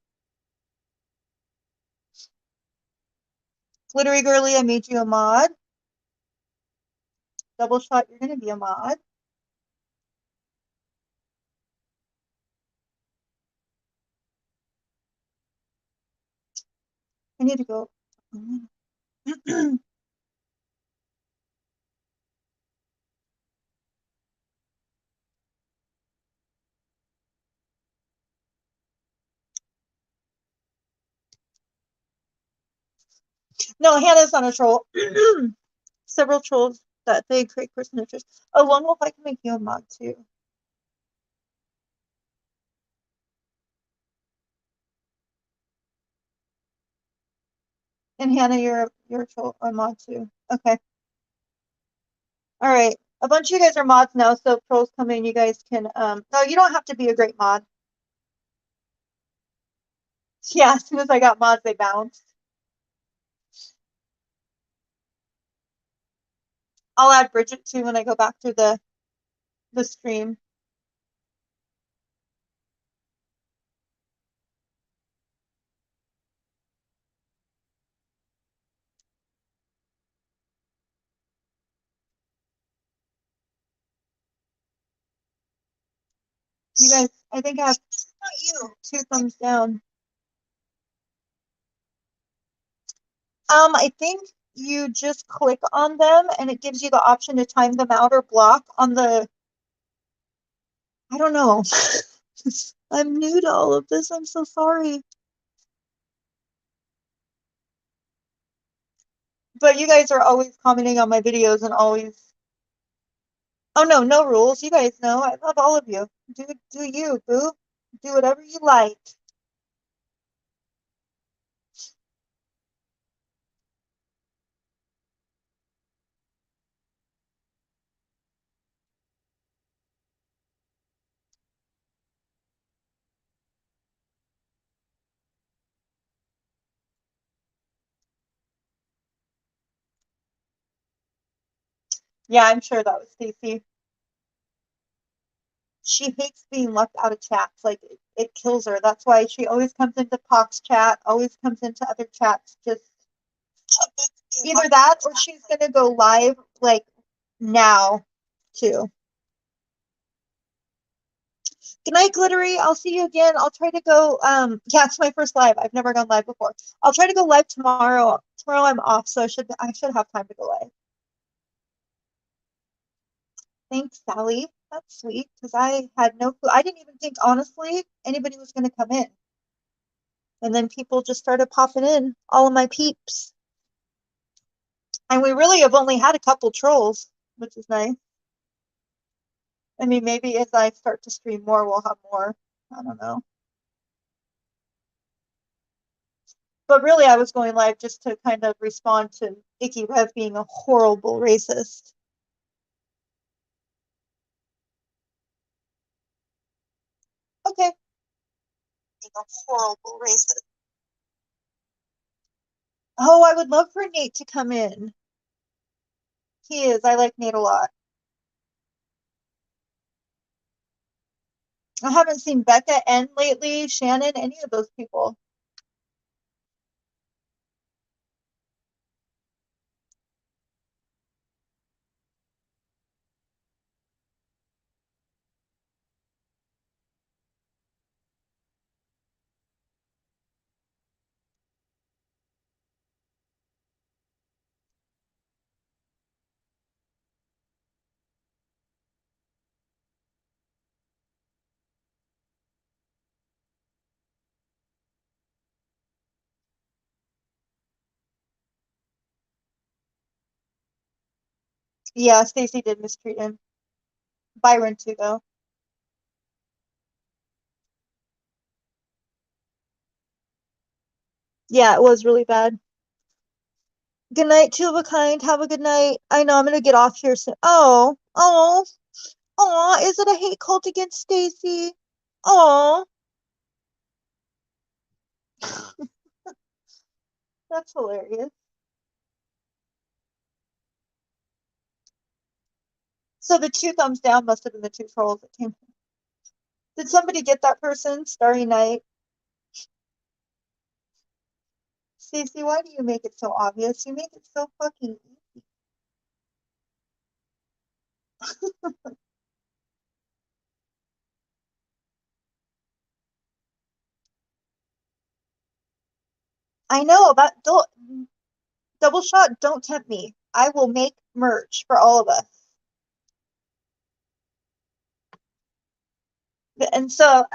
Glittery Girly, I made you a mod. Double Shot, you're gonna be a mod. I need to go. No, Hannah's not a troll. Several trolls that they create personages. Oh, Lone Wolf, I can make you a mod too. And Hannah, you're a troll, a mod too. Okay. All right. A bunch of you guys are mods now, so if trolls come in, you guys can no, you don't have to be a great mod. Yeah, as soon as I got mods, they bounced. I'll add Bridget too when I go back to the stream. You guys, I think I have two thumbs down. I think you just click on them and it gives you the option to time them out or block on the, I don't know. I'm new to all of this. I'm so sorry. But you guys are always commenting on my videos and always, oh no, no rules. You guys know I love all of you. Do you, boo. Do whatever you like. Yeah, I'm sure that was Stacy. She hates being left out of chats. Like it kills her. That's why she always comes into Pox chat, always comes into other chats. Just either that or she's gonna go live like now too. Good night, Glittery. I'll see you again. I'll try to go. Yeah, it's my first live. I've never gone live before. I'll try to go live tomorrow. Tomorrow I'm off, so I should have time to go live. Thanks, Sally. That's sweet because I had no clue. I didn't even think honestly anybody was gonna come in. And then people just started popping in, all of my peeps. And we really have only had a couple trolls, which is nice. I mean, maybe as I start to stream more, we'll have more. I don't know. But really, I was going live just to kind of respond to Icky Rev being a horrible racist. Okay. Being a horrible racist. Oh, I would love for Nate to come in. He is. I like Nate a lot. I haven't seen Becca N lately, Shannon, any of those people. Yeah, Stacy did mistreat him. Byron too, though. Yeah, it was really bad. Good night, two of a kind. Have a good night. I know I'm gonna get off here soon. Oh, is it a hate cult against Stacy? Oh, that's hilarious. So the two thumbs down must have been the two trolls that came. Did somebody get that person? Starry Night. Stacy, why do you make it so obvious? You make it so fucking easy. I know, but don't double shot, don't tempt me. I will make merch for all of us. And so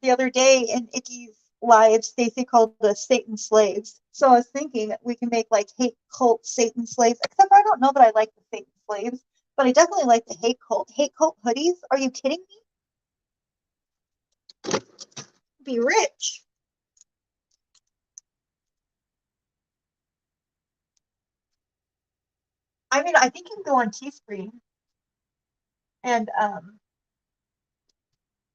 the other day in Icky's live, Stacy called us Satan slaves. So I was thinking we can make like hate cult Satan slaves, except for I don't know that I like the Satan slaves, but I definitely like the hate cult. Hate cult hoodies? Are you kidding me? Be rich. I mean, I think you can go on Teespring and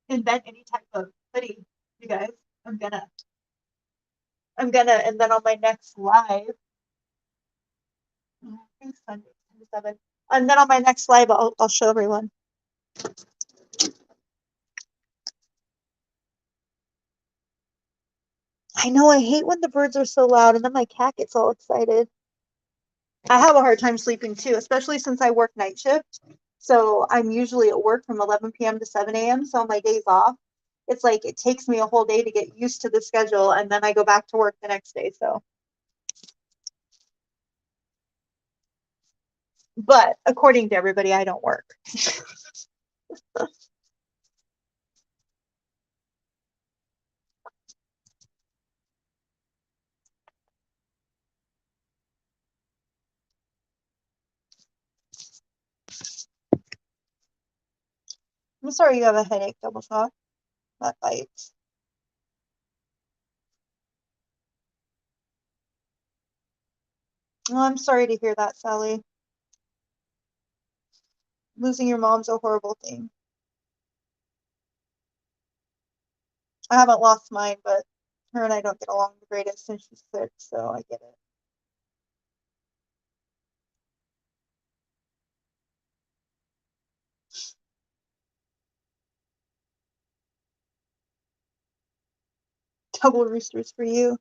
invent any type of hoodie, you guys. I'm gonna, and then on my next live, I think Sunday, 7, and then on my next live, I'll show everyone. I know, I hate when the birds are so loud and then my cat gets all excited. I have a hard time sleeping too, especially since I work night shift. So I'm usually at work from 11 p.m. to 7 a.m. So on my days off, it's like it takes me a whole day to get used to the schedule and then I go back to work the next day. So But according to everybody, I don't work. I'm sorry you have a headache, double shot. That bites. Oh, I'm sorry to hear that, Sally. Losing your mom's a horrible thing. I haven't lost mine, but her and I don't get along the greatest since she's sick, so I get it. Double roosters for you.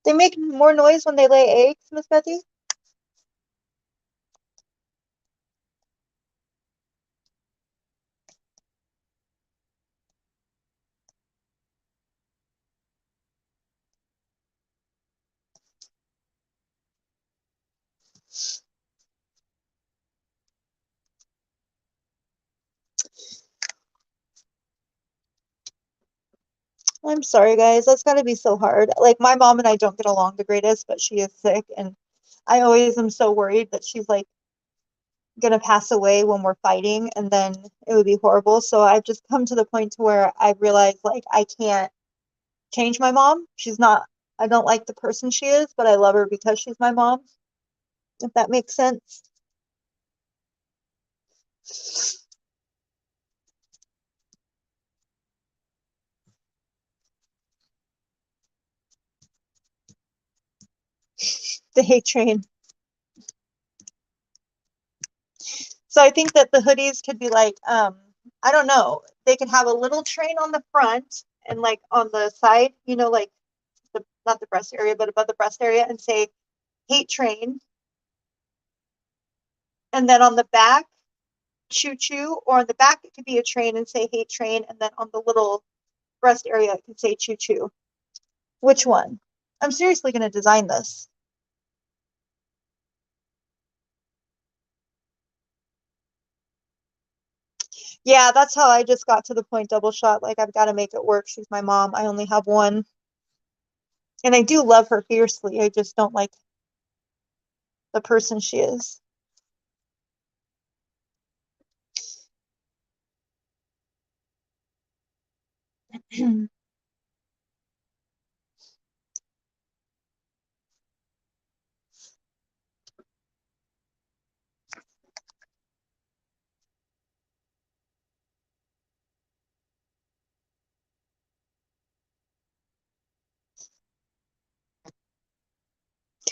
They make more noise when they lay eggs, Miss Betty? I'm sorry, guys. That's got to be so hard. Like, my mom and I don't get along the greatest, but she is sick, and I always am so worried that she's like gonna pass away when we're fighting, and then it would be horrible. So I've just come to the point to where I realize like I can't change my mom. She's not, I don't like the person she is, but I love her because she's my mom, if that makes sense. The hate train. So I think that the hoodies could be like, I don't know, they could have a little train on the front and like on the side, you know, like the not the breast area, but above the breast area, and say hate train. And then on the back, choo choo, or on the back it could be a train and say hate train, and then on the little breast area it could say choo choo. Which one? I'm seriously gonna design this. Yeah, that's how I just got to the point, double shot. Like, I've got to make it work. She's my mom. I only have one. And I do love her fiercely. I just don't like the person she is. To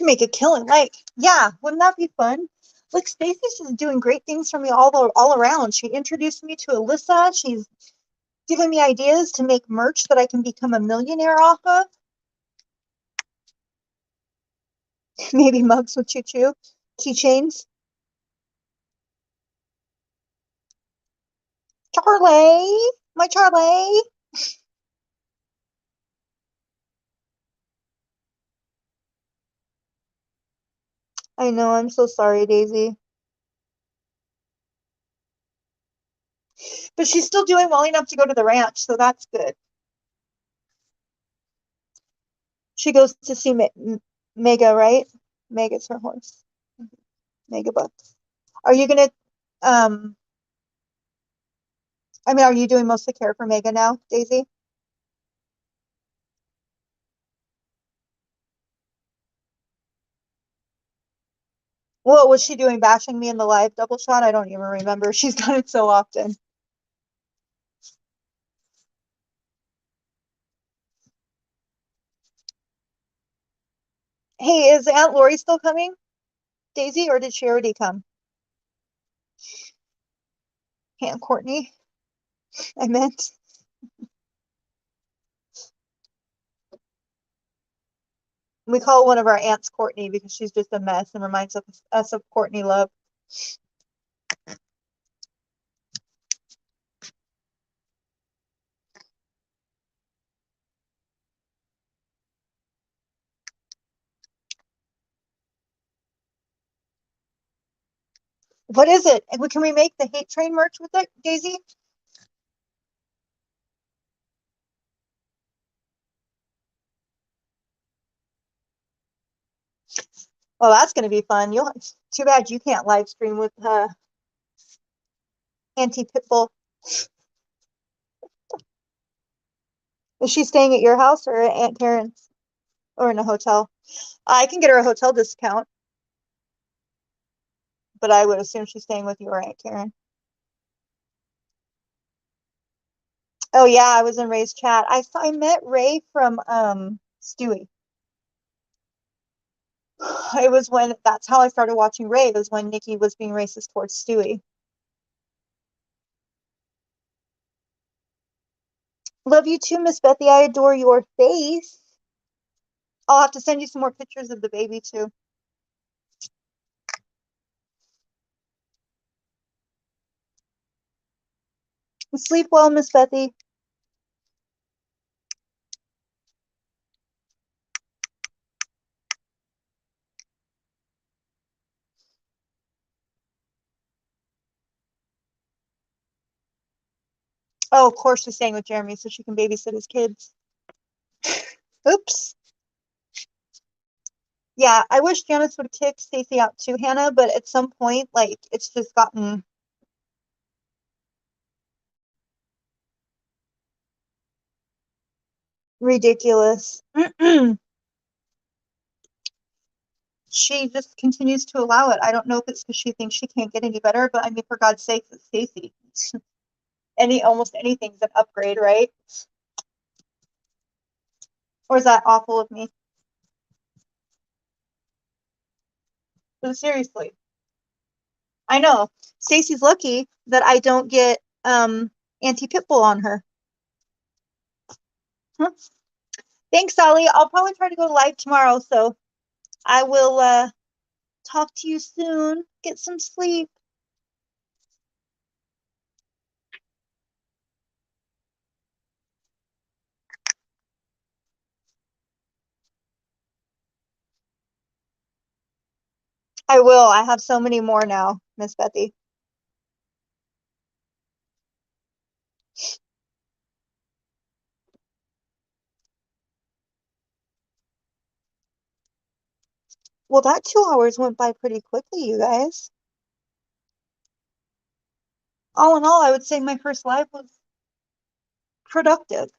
make a killing. Like, yeah, wouldn't that be fun? Look, Stacy's just doing great things for me all around. She introduced me to Alyssa. She's giving me ideas to make merch that I can become a millionaire off of. Maybe mugs with choo choo, keychains. Charlie, my Charlie. I know, I'm so sorry, Daisy. But she's still doing well enough to go to the ranch, so that's good. She goes to see Mega, right? Mega's her horse. Mega Bucks. Are you gonna, um, I mean, are you doing most of the care for Mega now, Daisy? What was she doing, bashing me in the live double shot? I don't even remember. She's done it so often. Hey, is Aunt Lori still coming, Daisy, or did she already come? Aunt Courtney, I meant. We call one of our aunts Courtney because she's just a mess and reminds us of Courtney Love. What is it? Can we make the hate train merch with it, Daisy? Oh, that's gonna be fun. You'll too bad you can't live stream with Auntie Pitbull. Is she staying at your house or at Aunt Karen's or in a hotel? I can get her a hotel discount, but I would assume she's staying with you or Aunt Karen. Oh yeah, I was in Ray's chat. I met Ray from Stewie. It was when that's how I started watching Ray. It was when Nikki was being racist towards Stewie. Love you too, Miss Bethy. I adore your face. I'll have to send you some more pictures of the baby too. Sleep well, Miss Bethy. Oh, of course she's staying with Jeremy so she can babysit his kids. Oops. Yeah, I wish Janice would kick Stacey out too, Hannah, but at some point, like, it's just gotten ridiculous. She just continues to allow it. I don't know if it's because she thinks she can't get any better, but I mean, for God's sake, it's Stacey. Almost anything's an upgrade, right? Or is that awful of me? But seriously, I know Stacey's lucky that I don't get Auntie Pitbull on her. Huh? Thanks, Sally. I'll probably try to go live tomorrow, so I will talk to you soon. Get some sleep. I will. I have so many more now, Miss Bethy. Well, that 2 hours went by pretty quickly, you guys. All in all, I would say my first live was productive.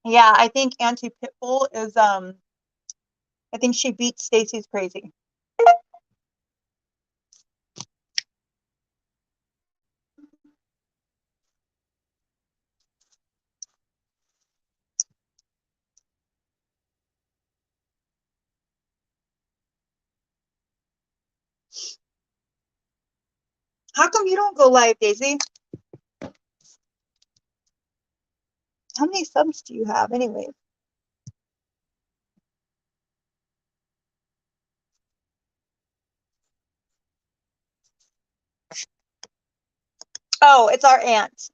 Yeah, I think Auntie Pitbull is I think she beat Stacey's crazy. How come you don't go live, Daisy? How many subs do you have anyway? Oh, it's our aunt.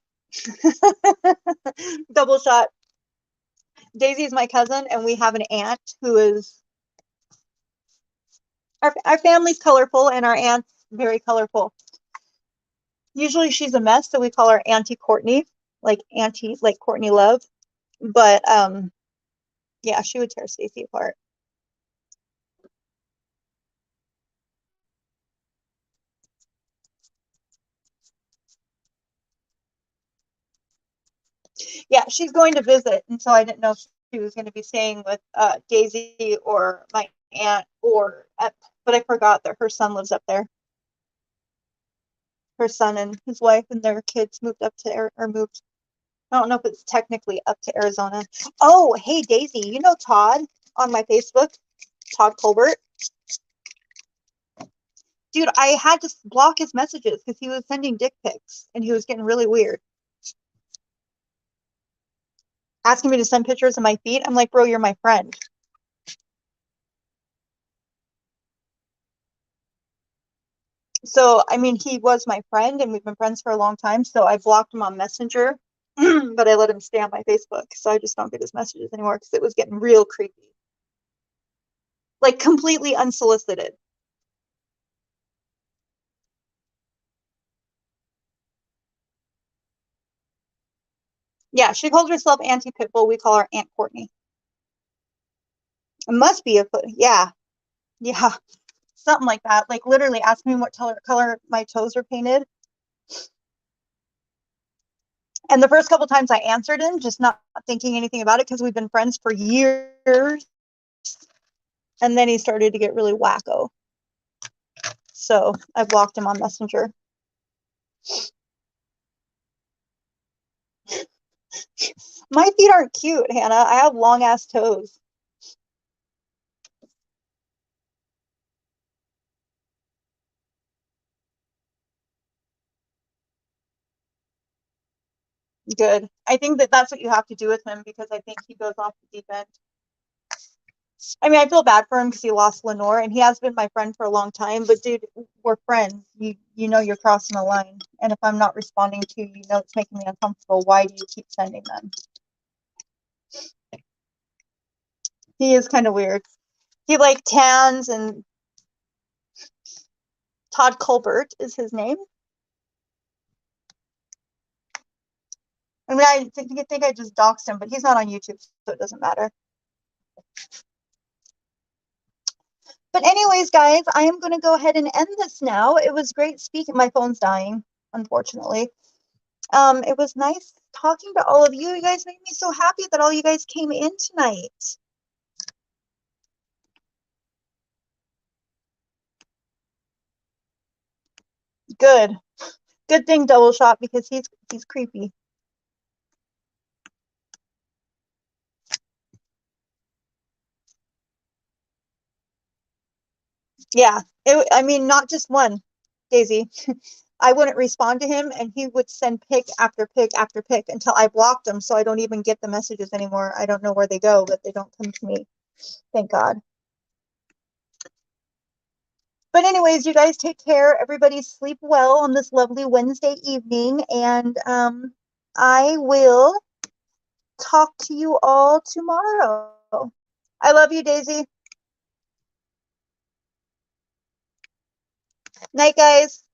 Double shot. Daisy is my cousin, and we have an aunt who is our family's colorful, and our aunt's very colorful. Usually she's a mess, so we call her Auntie Courtney, like Courtney Love. But yeah, she would tear Stacey apart. Yeah, she's going to visit, and so I didn't know if she was going to be staying with Daisy or my aunt but I forgot that her son lives up there. Her son and his wife and their kids moved up to or moved. I don't know if it's technically up to Arizona. Oh, hey Daisy, you know Todd on my Facebook, Todd Colbert. Dude, I had to block his messages because he was sending dick pics and he was getting really weird. asking me to send pictures of my feet. I'm like, bro, you're my friend. So, I mean, he was my friend and we've been friends for a long time. So I blocked him on Messenger, but I let him stay on my Facebook. So I just don't get his messages anymore because it was getting real creepy. Like completely unsolicited. Yeah, she calls herself Auntie Pitbull. We call her Aunt Courtney. It must be a foot. Yeah. Yeah. Something like that. Like literally ask me what color my toes are painted. And the first couple times I answered him, just not thinking anything about it because we've been friends for years. And then he started to get really wacko. So I blocked him on Messenger. My feet aren't cute, Hannah. I have long ass toes. Good. I think that that's what you have to do with him because I think he goes off the deep end. I mean, I feel bad for him because he lost Lenore and he has been my friend for a long time. But dude, we're friends. You know you're crossing a line. And if I'm not responding to you, you know it's making me uncomfortable. Why do you keep sending them? He is kind of weird. He like tans and Todd Colbert is his name. I mean, I think I just doxed him, but he's not on YouTube, so it doesn't matter. But anyways, guys, I am going to go ahead and end this now. It was great speaking. My phone's dying, unfortunately. It was nice talking to all of you. You guys made me so happy that all you guys came in tonight. Good. Good thing double shot because he's creepy. Yeah. I mean, not just one, Daisy. I wouldn't respond to him and he would send pic after pic after pic until I blocked him, so I don't even get the messages anymore. I don't know where they go, but they don't come to me. Thank God. But anyways, you guys take care. Everybody sleep well on this lovely Wednesday evening, and I will talk to you all tomorrow. I love you, Daisy. Night, guys.